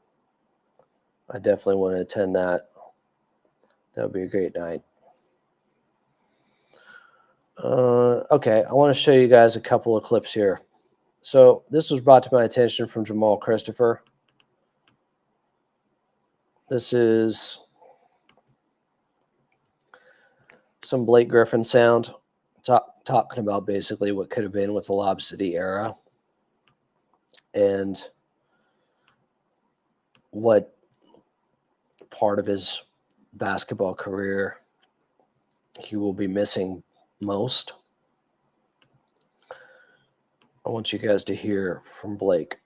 I definitely want to attend that. That would be a great night. Okay, I want to show you guys a couple of clips here. So this was brought to my attention from Jamal Christopher. This is some Blake Griffin sound, talking about basically what could have been with the Lob City era and what part of his basketball career he will be missing most. I want you guys to hear from Blake.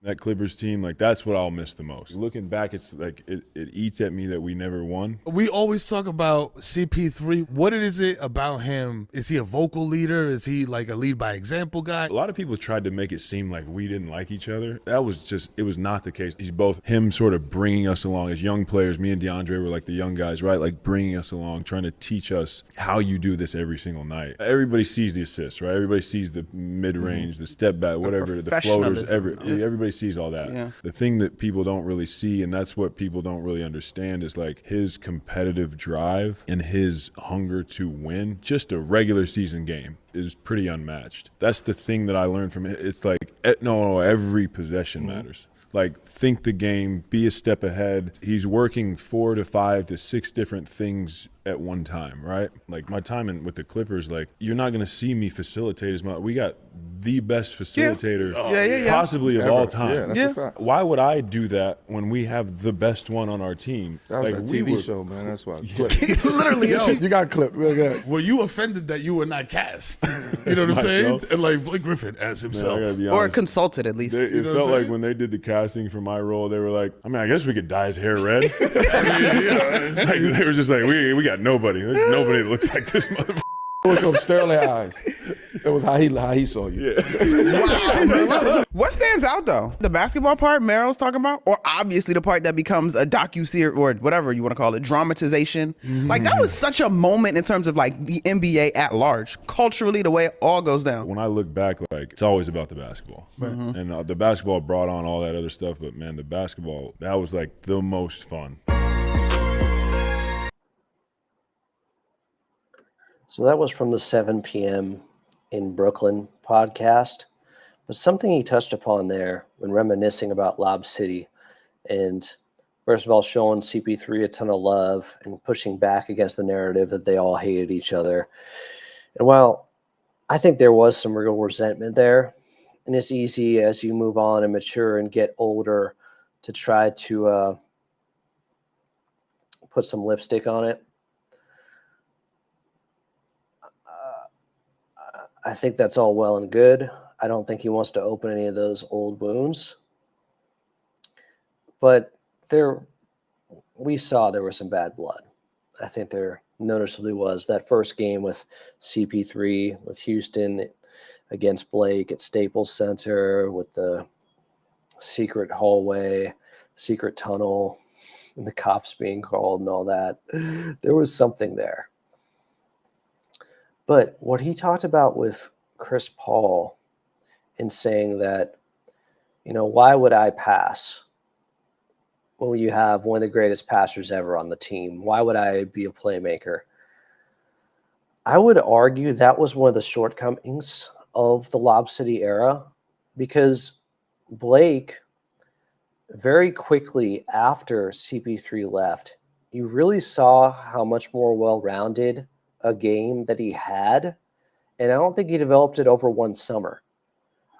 That Clippers team, like, that's what I'll miss the most. Looking back, it's like it eats at me that we never won. We always talk about CP3. What is it about him? Is he a vocal leader? Is he like a lead by example guy? A lot of people tried to make it seem like we didn't like each other. That was just, it was not the case. He's both him sort of bringing us along as young players. Me and DeAndre were like the young guys, right? Like bringing us along, trying to teach us how you do this every single night. Everybody sees the assists, right? Everybody sees the mid-range, the step back, whatever, the floaters, everybody sees all that. Yeah. The thing that people don't really see, and that's what people don't really understand, is like his competitive drive and his hunger to win. Just a regular season game is pretty unmatched. That's the thing that I learned from it. It's like, no, every possession matters. Like, think the game, be a step ahead. He's working 4 to 5 to 6 different things at one time, right? Like, my time with the Clippers, like, you're not going to see me facilitate as much. We got the best facilitator possibly of all time. Yeah, that's a fact. Why would I do that when we have the best one on our team? That was like, a TV show, man. That's why. Literally, You got clipped real good. were you offended that you were not cast? You know what I'm saying? myself. And like Blake Griffin as Man, I himself. gotta be Or honest. consulted at least. It know what felt I'm like saying? when they did the casting for my role, they were like, I mean, I guess we could dye his hair red. Like, they were just like, we got nobody. There's nobody that looks like this motherfucker. It was from Sterling Eyes. It was how he saw you. What stands out though? The basketball part Meryl's talking about, or obviously the part that becomes a docu-series or whatever you want to call it, dramatization. Like that was such a moment in terms of like the NBA at large, culturally, the way it all goes down. When I look back, like, it's always about the basketball. And the basketball brought on all that other stuff, but man, the basketball, that was like the most fun. So that was from the 7 p.m. in Brooklyn podcast. But something he touched upon there when reminiscing about Lob City, and first of all, showing CP3 a ton of love and pushing back against the narrative that they all hated each other. And while I think there was some real resentment there, and it's easy as you move on and mature and get older to try to put some lipstick on it. I think that's all well and good. I don't think he wants to open any of those old wounds. But we saw there was some bad blood. I think there noticeably was. That first game with CP3, with Houston against Blake at Staples Center, with the secret hallway, secret tunnel, and the cops being called and all that. There was something there. But what he talked about with Chris Paul in saying that, why would I pass when you have one of the greatest passers ever on the team? Why would I be a playmaker? I would argue that was one of the shortcomings of the Lob City era, because Blake, very quickly after CP3 left, you really saw how much more well-rounded a game that he had, and I don't think he developed it over one summer.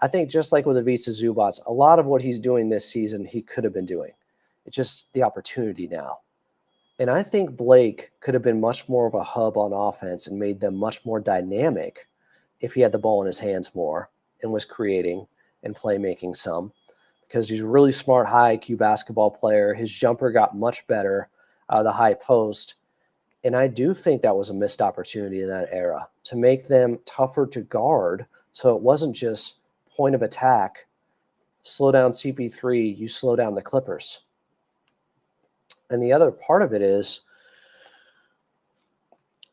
I think just like with Ivica Zubac, a lot of what he's doing this season he could have been doing. It's just the opportunity now. And I think Blake could have been much more of a hub on offense and made them much more dynamic if he had the ball in his hands more and was creating and playmaking some, because he's a really smart, high IQ basketball player. His jumper got much better out of the high post. And I do think that was a missed opportunity in that era to make them tougher to guard. So it wasn't just point of attack, slow down CP3, you slow down the Clippers. And the other part of it is,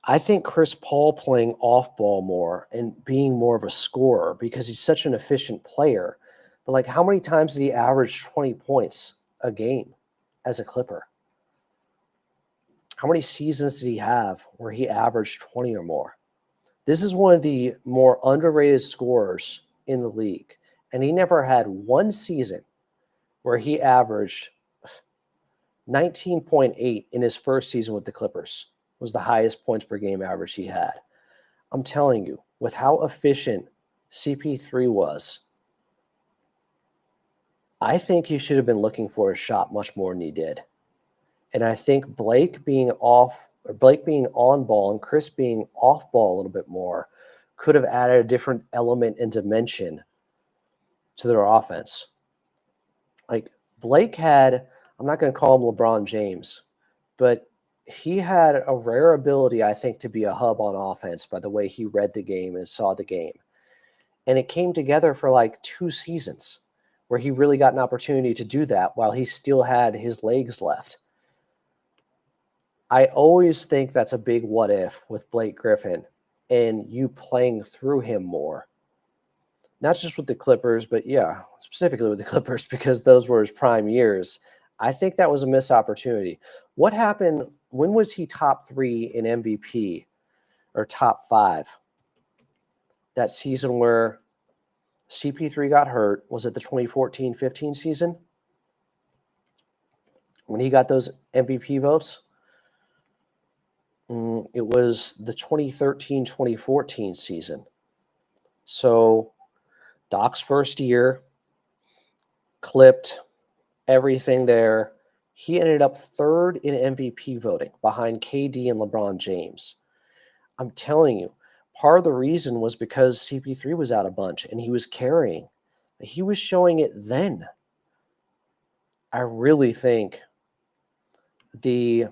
I think Chris Paul playing off ball more and being more of a scorer, because he's such an efficient player. But like, how many times did he average 20 points a game as a Clipper? How many seasons did he have where he averaged 20 or more? This is one of the more underrated scorers in the league. And he never had one season where he averaged 19.8 in his first season with the Clippers. Was the highest points per game average he had. I'm telling you, with how efficient CP3 was, I think he should have been looking for a shot much more than he did. And I think Blake being on ball and Chris being off ball a little bit more could have added a different element and dimension to their offense. Like Blake had, I'm not going to call him LeBron James, but he had a rare ability, I think, to be a hub on offense by the way he read the game and saw the game. And it came together for like 2 seasons where he really got an opportunity to do that while he still had his legs left. I always think that's a big what if with Blake Griffin and you playing through him more. Not just with the Clippers, but yeah, specifically with the Clippers because those were his prime years. I think that was a missed opportunity. What happened? When was he top 3 in MVP or top 5? That season where CP3 got hurt, was it the 2014-15 season? When he got those MVP votes? It was the 2013-2014 season. So Doc's first year, clipped everything there. He ended up 3rd in MVP voting behind KD and LeBron James. I'm telling you, part of the reason was because CP3 was out a bunch and he was carrying. He was showing it then. I really think the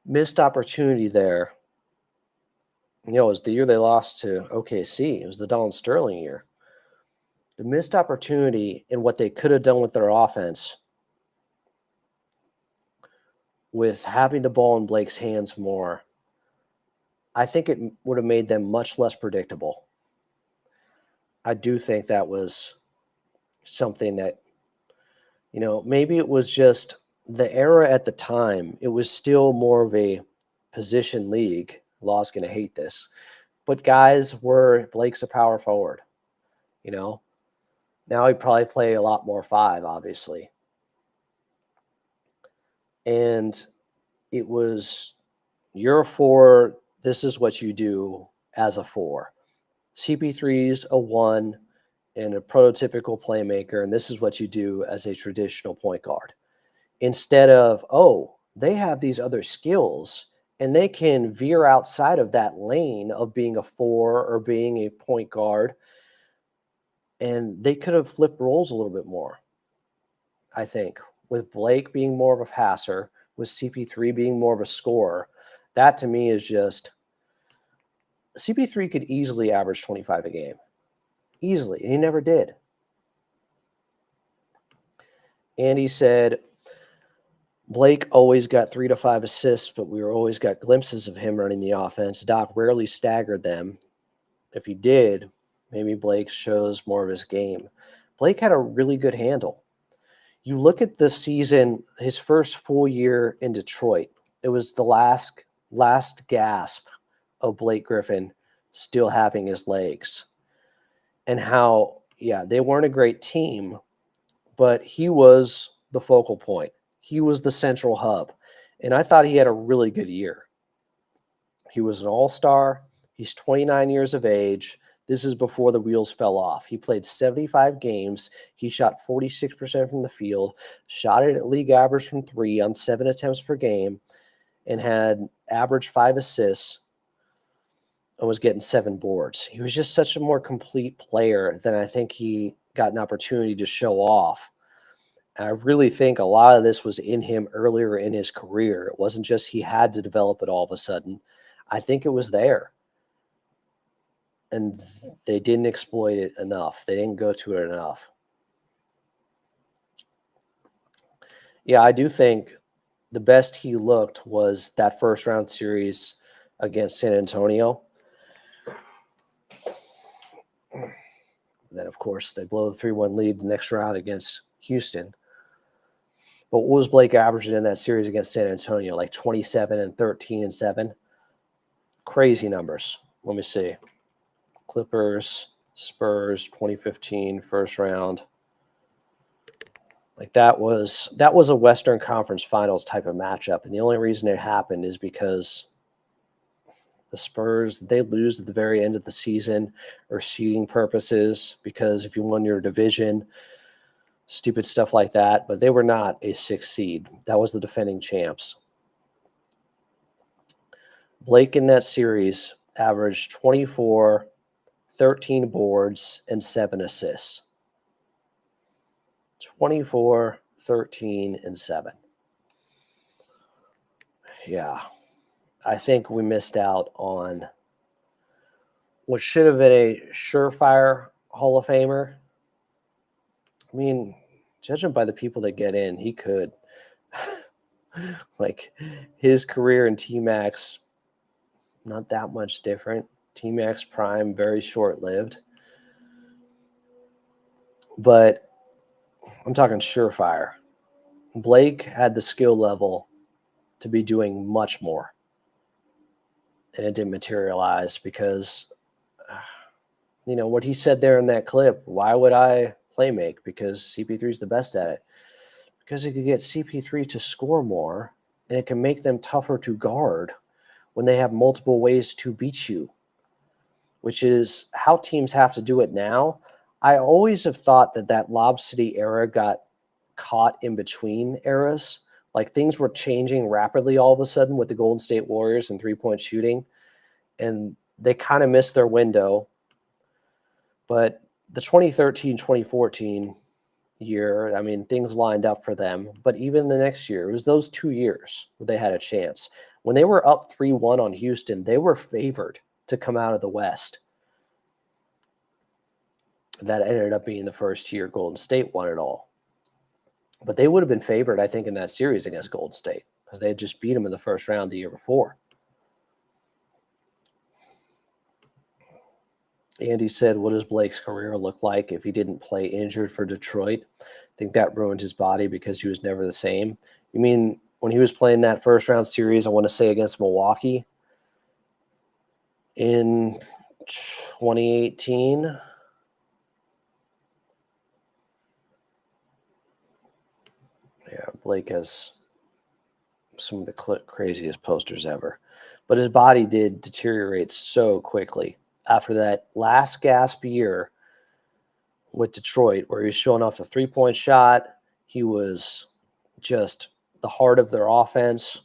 missed opportunity there, it was the year they lost to OKC. It was the Don Sterling year. The missed opportunity in what they could have done with their offense with having the ball in Blake's hands more, I think it would have made them much less predictable. I do think that was something that, maybe it was just the era at the time. It was still more of a position league. Law's going to hate this. But Blake's a power forward, Now he'd probably play a lot more 5, obviously. And it was, you're a 4, this is what you do as a 4. CP3's a 1 and a prototypical playmaker, and this is what you do as a traditional point guard. Instead of, they have these other skills, and they can veer outside of that lane of being a 4 or being a point guard, and they could have flipped roles a little bit more, I think, with Blake being more of a passer, with CP3 being more of a scorer. That to me is just, CP3 could easily average 25 a game. Easily. And he never did. And he said, Blake always got 3 to 5 assists, but we always got glimpses of him running the offense. Doc rarely staggered them. If he did, maybe Blake shows more of his game. Blake had a really good handle. You look at this season, his first full year in Detroit, it was the last gasp of Blake Griffin still having his legs. And how, they weren't a great team, but he was the focal point. He was the central hub. And I thought he had a really good year. He was an all-star. He's 29 years of age. This is before the wheels fell off. He played 75 games. He shot 46% from the field, shot it at league average from 3 on 7 attempts per game, and had average 5 assists and was getting 7 boards. He was just such a more complete player than I think he got an opportunity to show off. And I really think a lot of this was in him earlier in his career. It wasn't just he had to develop it all of a sudden. I think it was there. And they didn't exploit it enough. They didn't go to it enough. Yeah, I do think the best he looked was that first round series against San Antonio. Then, of course, they blow the 3-1 lead the next round against Houston. But what was Blake averaging in that series against San Antonio? Like 27 and 13 and 7? Crazy numbers. Let me see. Clippers, Spurs, 2015 first round. Like that was a Western Conference Finals type of matchup, and the only reason it happened is because the Spurs, they lose at the very end of the season or seeding purposes, because if you won your division, stupid stuff like that, but they were not a 6 seed. That was the defending champs. Blake in that series averaged 24, 13 boards, and 7 assists. 24, 13, and 7. Yeah. I think we missed out on what should have been a surefire Hall of Famer. I mean, judging by the people that get in, he could. Like, his career in T-Max, not that much different. T-Max prime, very short-lived. But I'm talking surefire. Blake had the skill level to be doing much more. And it didn't materialize because, what he said there in that clip, why would I play make? Because CP3 is the best at it. Because it could get CP3 to score more, and it can make them tougher to guard when they have multiple ways to beat you, which is how teams have to do it now. I always have thought that Lob City era got caught in between eras. Like, things were changing rapidly all of a sudden with the Golden State Warriors and three-point shooting, and they kind of missed their window. But the 2013-2014 year, I mean, things lined up for them. But even the next year, it was those 2 years where they had a chance. When they were up 3-1 on Houston, they were favored to come out of the West. That ended up being the first year Golden State won it all. But they would have been favored, I think, in that series against Golden State because they had just beat them in the first round the year before. Andy said, what does Blake's career look like if he didn't play injured for Detroit? I think that ruined his body because he was never the same. You mean when he was playing that first round series, I want to say against Milwaukee in 2018? Yeah, Blake has some of the craziest posters ever. But his body did deteriorate so quickly after that last gasp year with Detroit, where he was showing off the three-point shot. He was just the heart of their offense.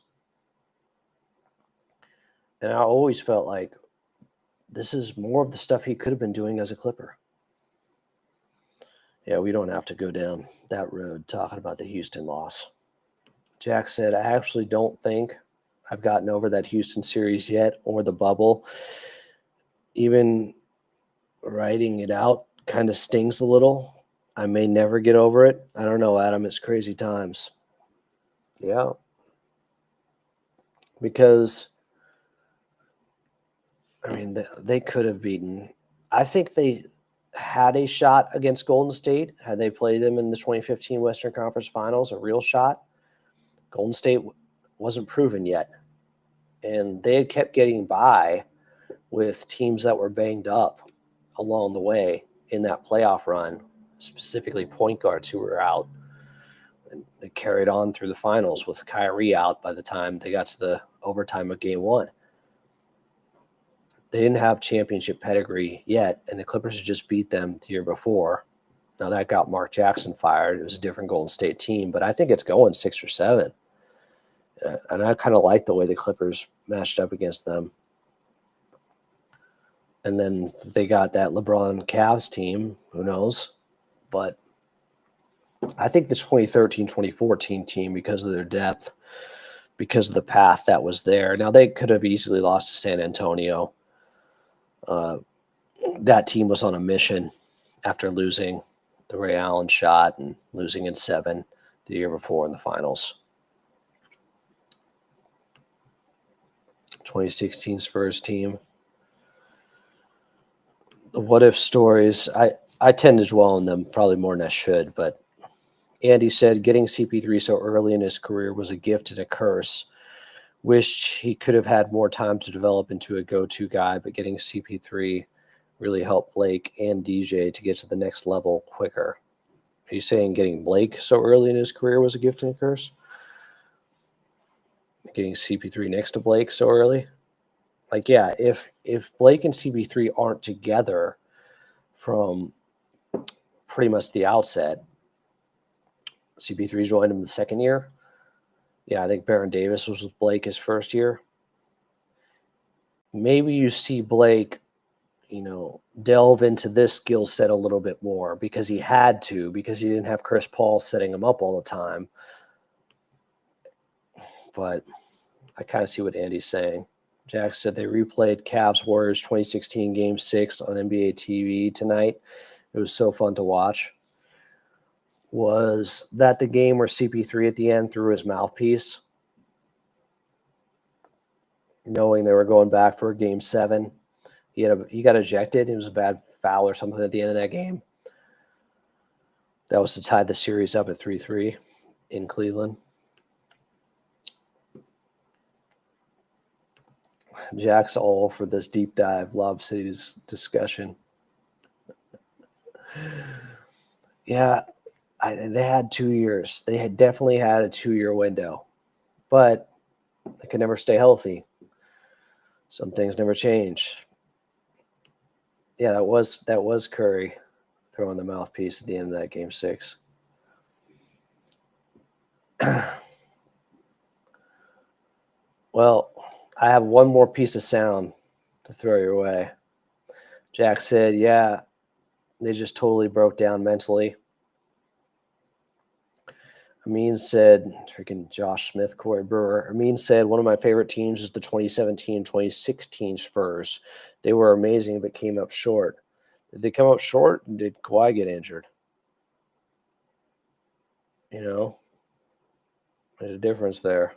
And I always felt like this is more of the stuff he could have been doing as a Clipper. Yeah, we don't have to go down that road talking about the Houston loss. Jack said, I actually don't think I've gotten over that Houston series yet or the bubble. Even writing it out kind of stings a little. I may never get over it. I don't know, Adam. It's crazy times. Yeah. Because, I mean, they could have beaten. I think they had a shot against Golden State had they played them in the 2015 Western Conference Finals, a real shot. Golden State wasn't proven yet. And they had kept getting by with teams that were banged up along the way in that playoff run, specifically point guards who were out. And they carried on through the finals with Kyrie out by the time they got to the overtime of game one. They didn't have championship pedigree yet, and the Clippers had just beat them the year before. Now that got Mark Jackson fired. It was a different Golden State team, but I think it's going 6 or 7. And I kind of like the way the Clippers matched up against them. And then they got that LeBron Cavs team, who knows? But I think the 2013-2014 team, because of their depth, because of the path that was there. Now, they could have easily lost to San Antonio. That team was on a mission after losing the Ray Allen shot and losing in 7 the year before in the finals. 2016 Spurs team. The what-if stories, I tend to dwell on them probably more than I should, but Andy said getting CP3 so early in his career was a gift and a curse. Wished he could have had more time to develop into a go-to guy, but getting CP3 really helped Blake and DJ to get to the next level quicker. Are you saying getting Blake so early in his career was a gift and a curse? Getting CP3 next to Blake so early? Like, yeah, if Blake and CP3 aren't together from pretty much the outset, CP3 joined him the second year. Yeah, I think Baron Davis was with Blake his first year. Maybe you see Blake, delve into this skill set a little bit more because he had to, because he didn't have Chris Paul setting him up all the time. But I kind of see what Andy's saying. Jack said they replayed Cavs Warriors 2016 Game 6 on NBA TV tonight. It was so fun to watch. Was that the game where CP3 at the end threw his mouthpiece, knowing they were going back for Game 7? He got ejected. It was a bad foul or something at the end of that game. That was to tie the series up at 3-3 in Cleveland. Jack's all for this deep dive Lob City's discussion. Yeah, they had 2 years. They had definitely had a 2-year window, but they could never stay healthy. Some things never change. Yeah, that was Curry throwing the mouthpiece at the end of that Game 6. Well, I have one more piece of sound to throw your way. Jack said, yeah, they just totally broke down mentally. Amin said, freaking Josh Smith, Corey Brewer. Amin said, one of my favorite teams is the 2017-2016 Spurs. They were amazing, but came up short. Did they come up short? Did Kawhi get injured? There's a difference there.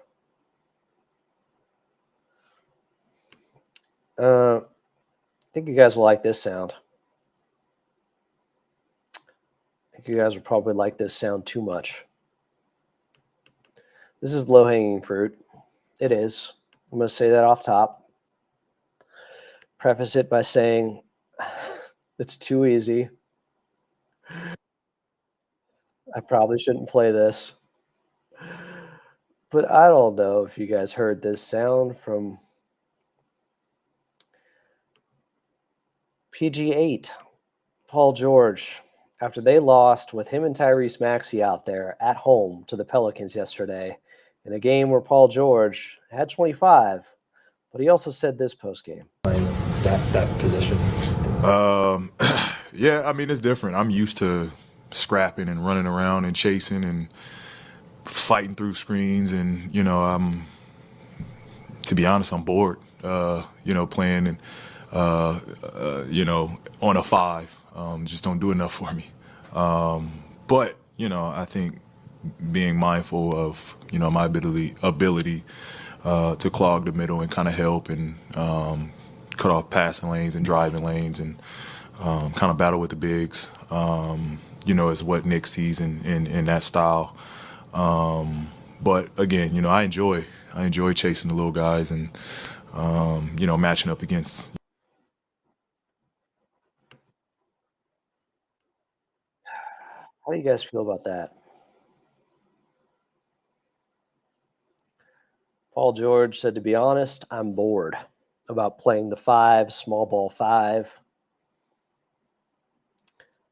I think you guys will like this sound. I think you guys will probably like this sound too much. This is low-hanging fruit. It is. I'm going to say that off top. Preface it by saying it's too easy. I probably shouldn't play this. But I don't know if you guys heard this sound from PG8, Paul George, after they lost with him and Tyrese Maxey out there at home to the Pelicans yesterday in a game where Paul George had 25, but he also said this post-game. That position. Yeah, I mean, it's different. I'm used to scrapping and running around and chasing and fighting through screens, and to be honest, I'm bored. Playing and on a 5, just don't do enough for me. But I think being mindful of my ability to clog the middle and kind of help and cut off passing lanes and driving lanes and kind of battle with the bigs. Is what Nick sees in that style. But again, I enjoy chasing the little guys and matching up against. How do you guys feel about that? Paul George said, to be honest, I'm bored about playing the 5, small ball 5.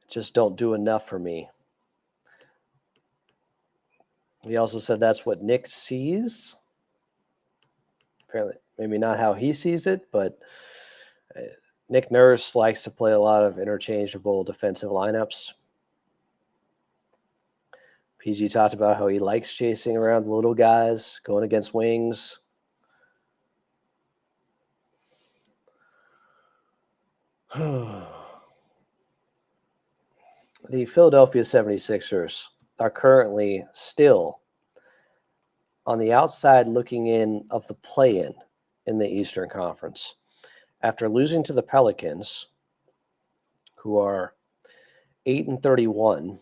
Just don't do enough for me. He also said that's what Nick sees. Apparently, maybe not how he sees it, but Nick Nurse likes to play a lot of interchangeable defensive lineups. PG talked about how he likes chasing around the little guys, going against wings. The Philadelphia 76ers are currently still on the outside looking in of the play-in in the Eastern Conference. After losing to the Pelicans, who are 8-31,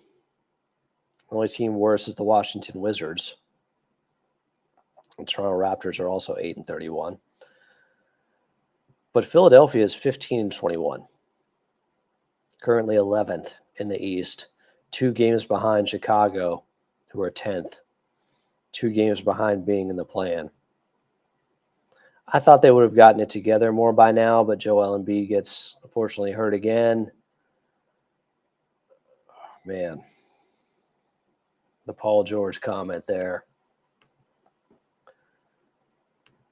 The only team worse is the Washington Wizards. The Toronto Raptors are also 8-31. But Philadelphia is 15-21. Currently 11th in the East. 2 games behind Chicago, who are 10th. 2 games behind being in the play-in. I thought they would have gotten it together more by now, but Joel Embiid gets, unfortunately, hurt again. Man, the Paul George comment there.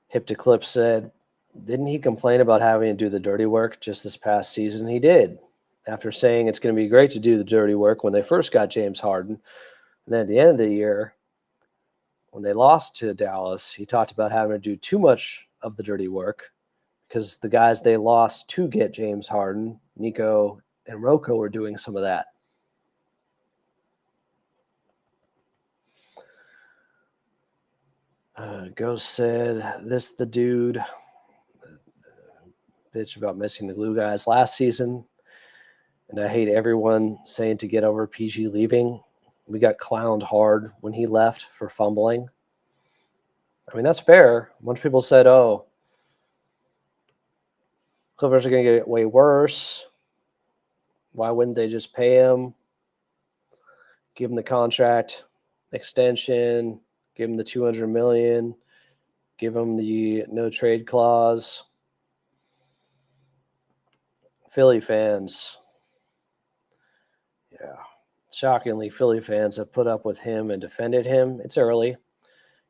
Hip to Clip said, didn't he complain about having to do the dirty work just this past season? He did. After saying it's going to be great to do the dirty work when they first got James Harden. And then at the end of the year, when they lost to Dallas, he talked about having to do too much of the dirty work because the guys they lost to get James Harden, Nico and Rocco, were doing some of that. Ghost said, this the dude bitch about missing the glue guys last season. And I hate everyone saying to get over PG leaving. We got clowned hard when he left for fumbling. I mean, that's fair. A bunch of people said, oh, Clippers are going to get way worse. Why wouldn't they just pay him? Give him the contract extension, give him the $200 million, give him the no trade clause. Philly fans, yeah, shockingly, Philly fans have put up with him and defended him. It's early.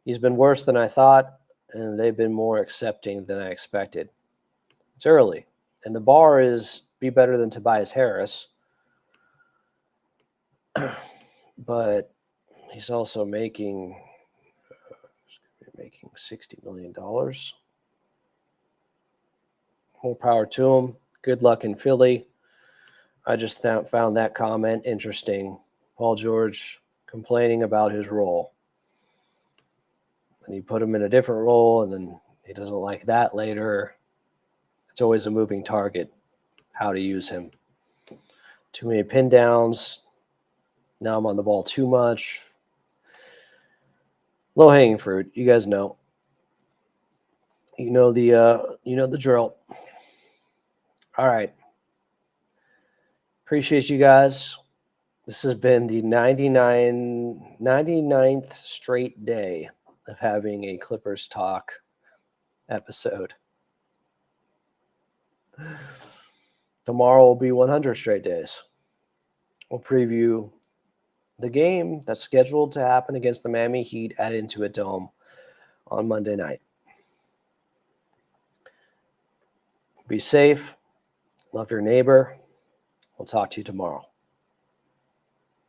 He's been worse than I thought, and they've been more accepting than I expected. It's early, and the bar is be better than Tobias Harris, but he's also making $60 million. More power to him. Good luck in Philly. I just found that comment interesting. Paul George complaining about his role. And you put him in a different role, and then he doesn't like that later. It's always a moving target, how to use him. Too many pin downs. Now I'm on the ball too much. Low-hanging fruit. You guys know. You know the drill. All right. Appreciate you guys. This has been the 99th straight day of having a Clippers Talk episode. Tomorrow will be 100 straight days. We'll preview the game that's scheduled to happen against the Miami Heat at Intuit Dome on Monday night. Be safe. Love your neighbor. We'll talk to you tomorrow.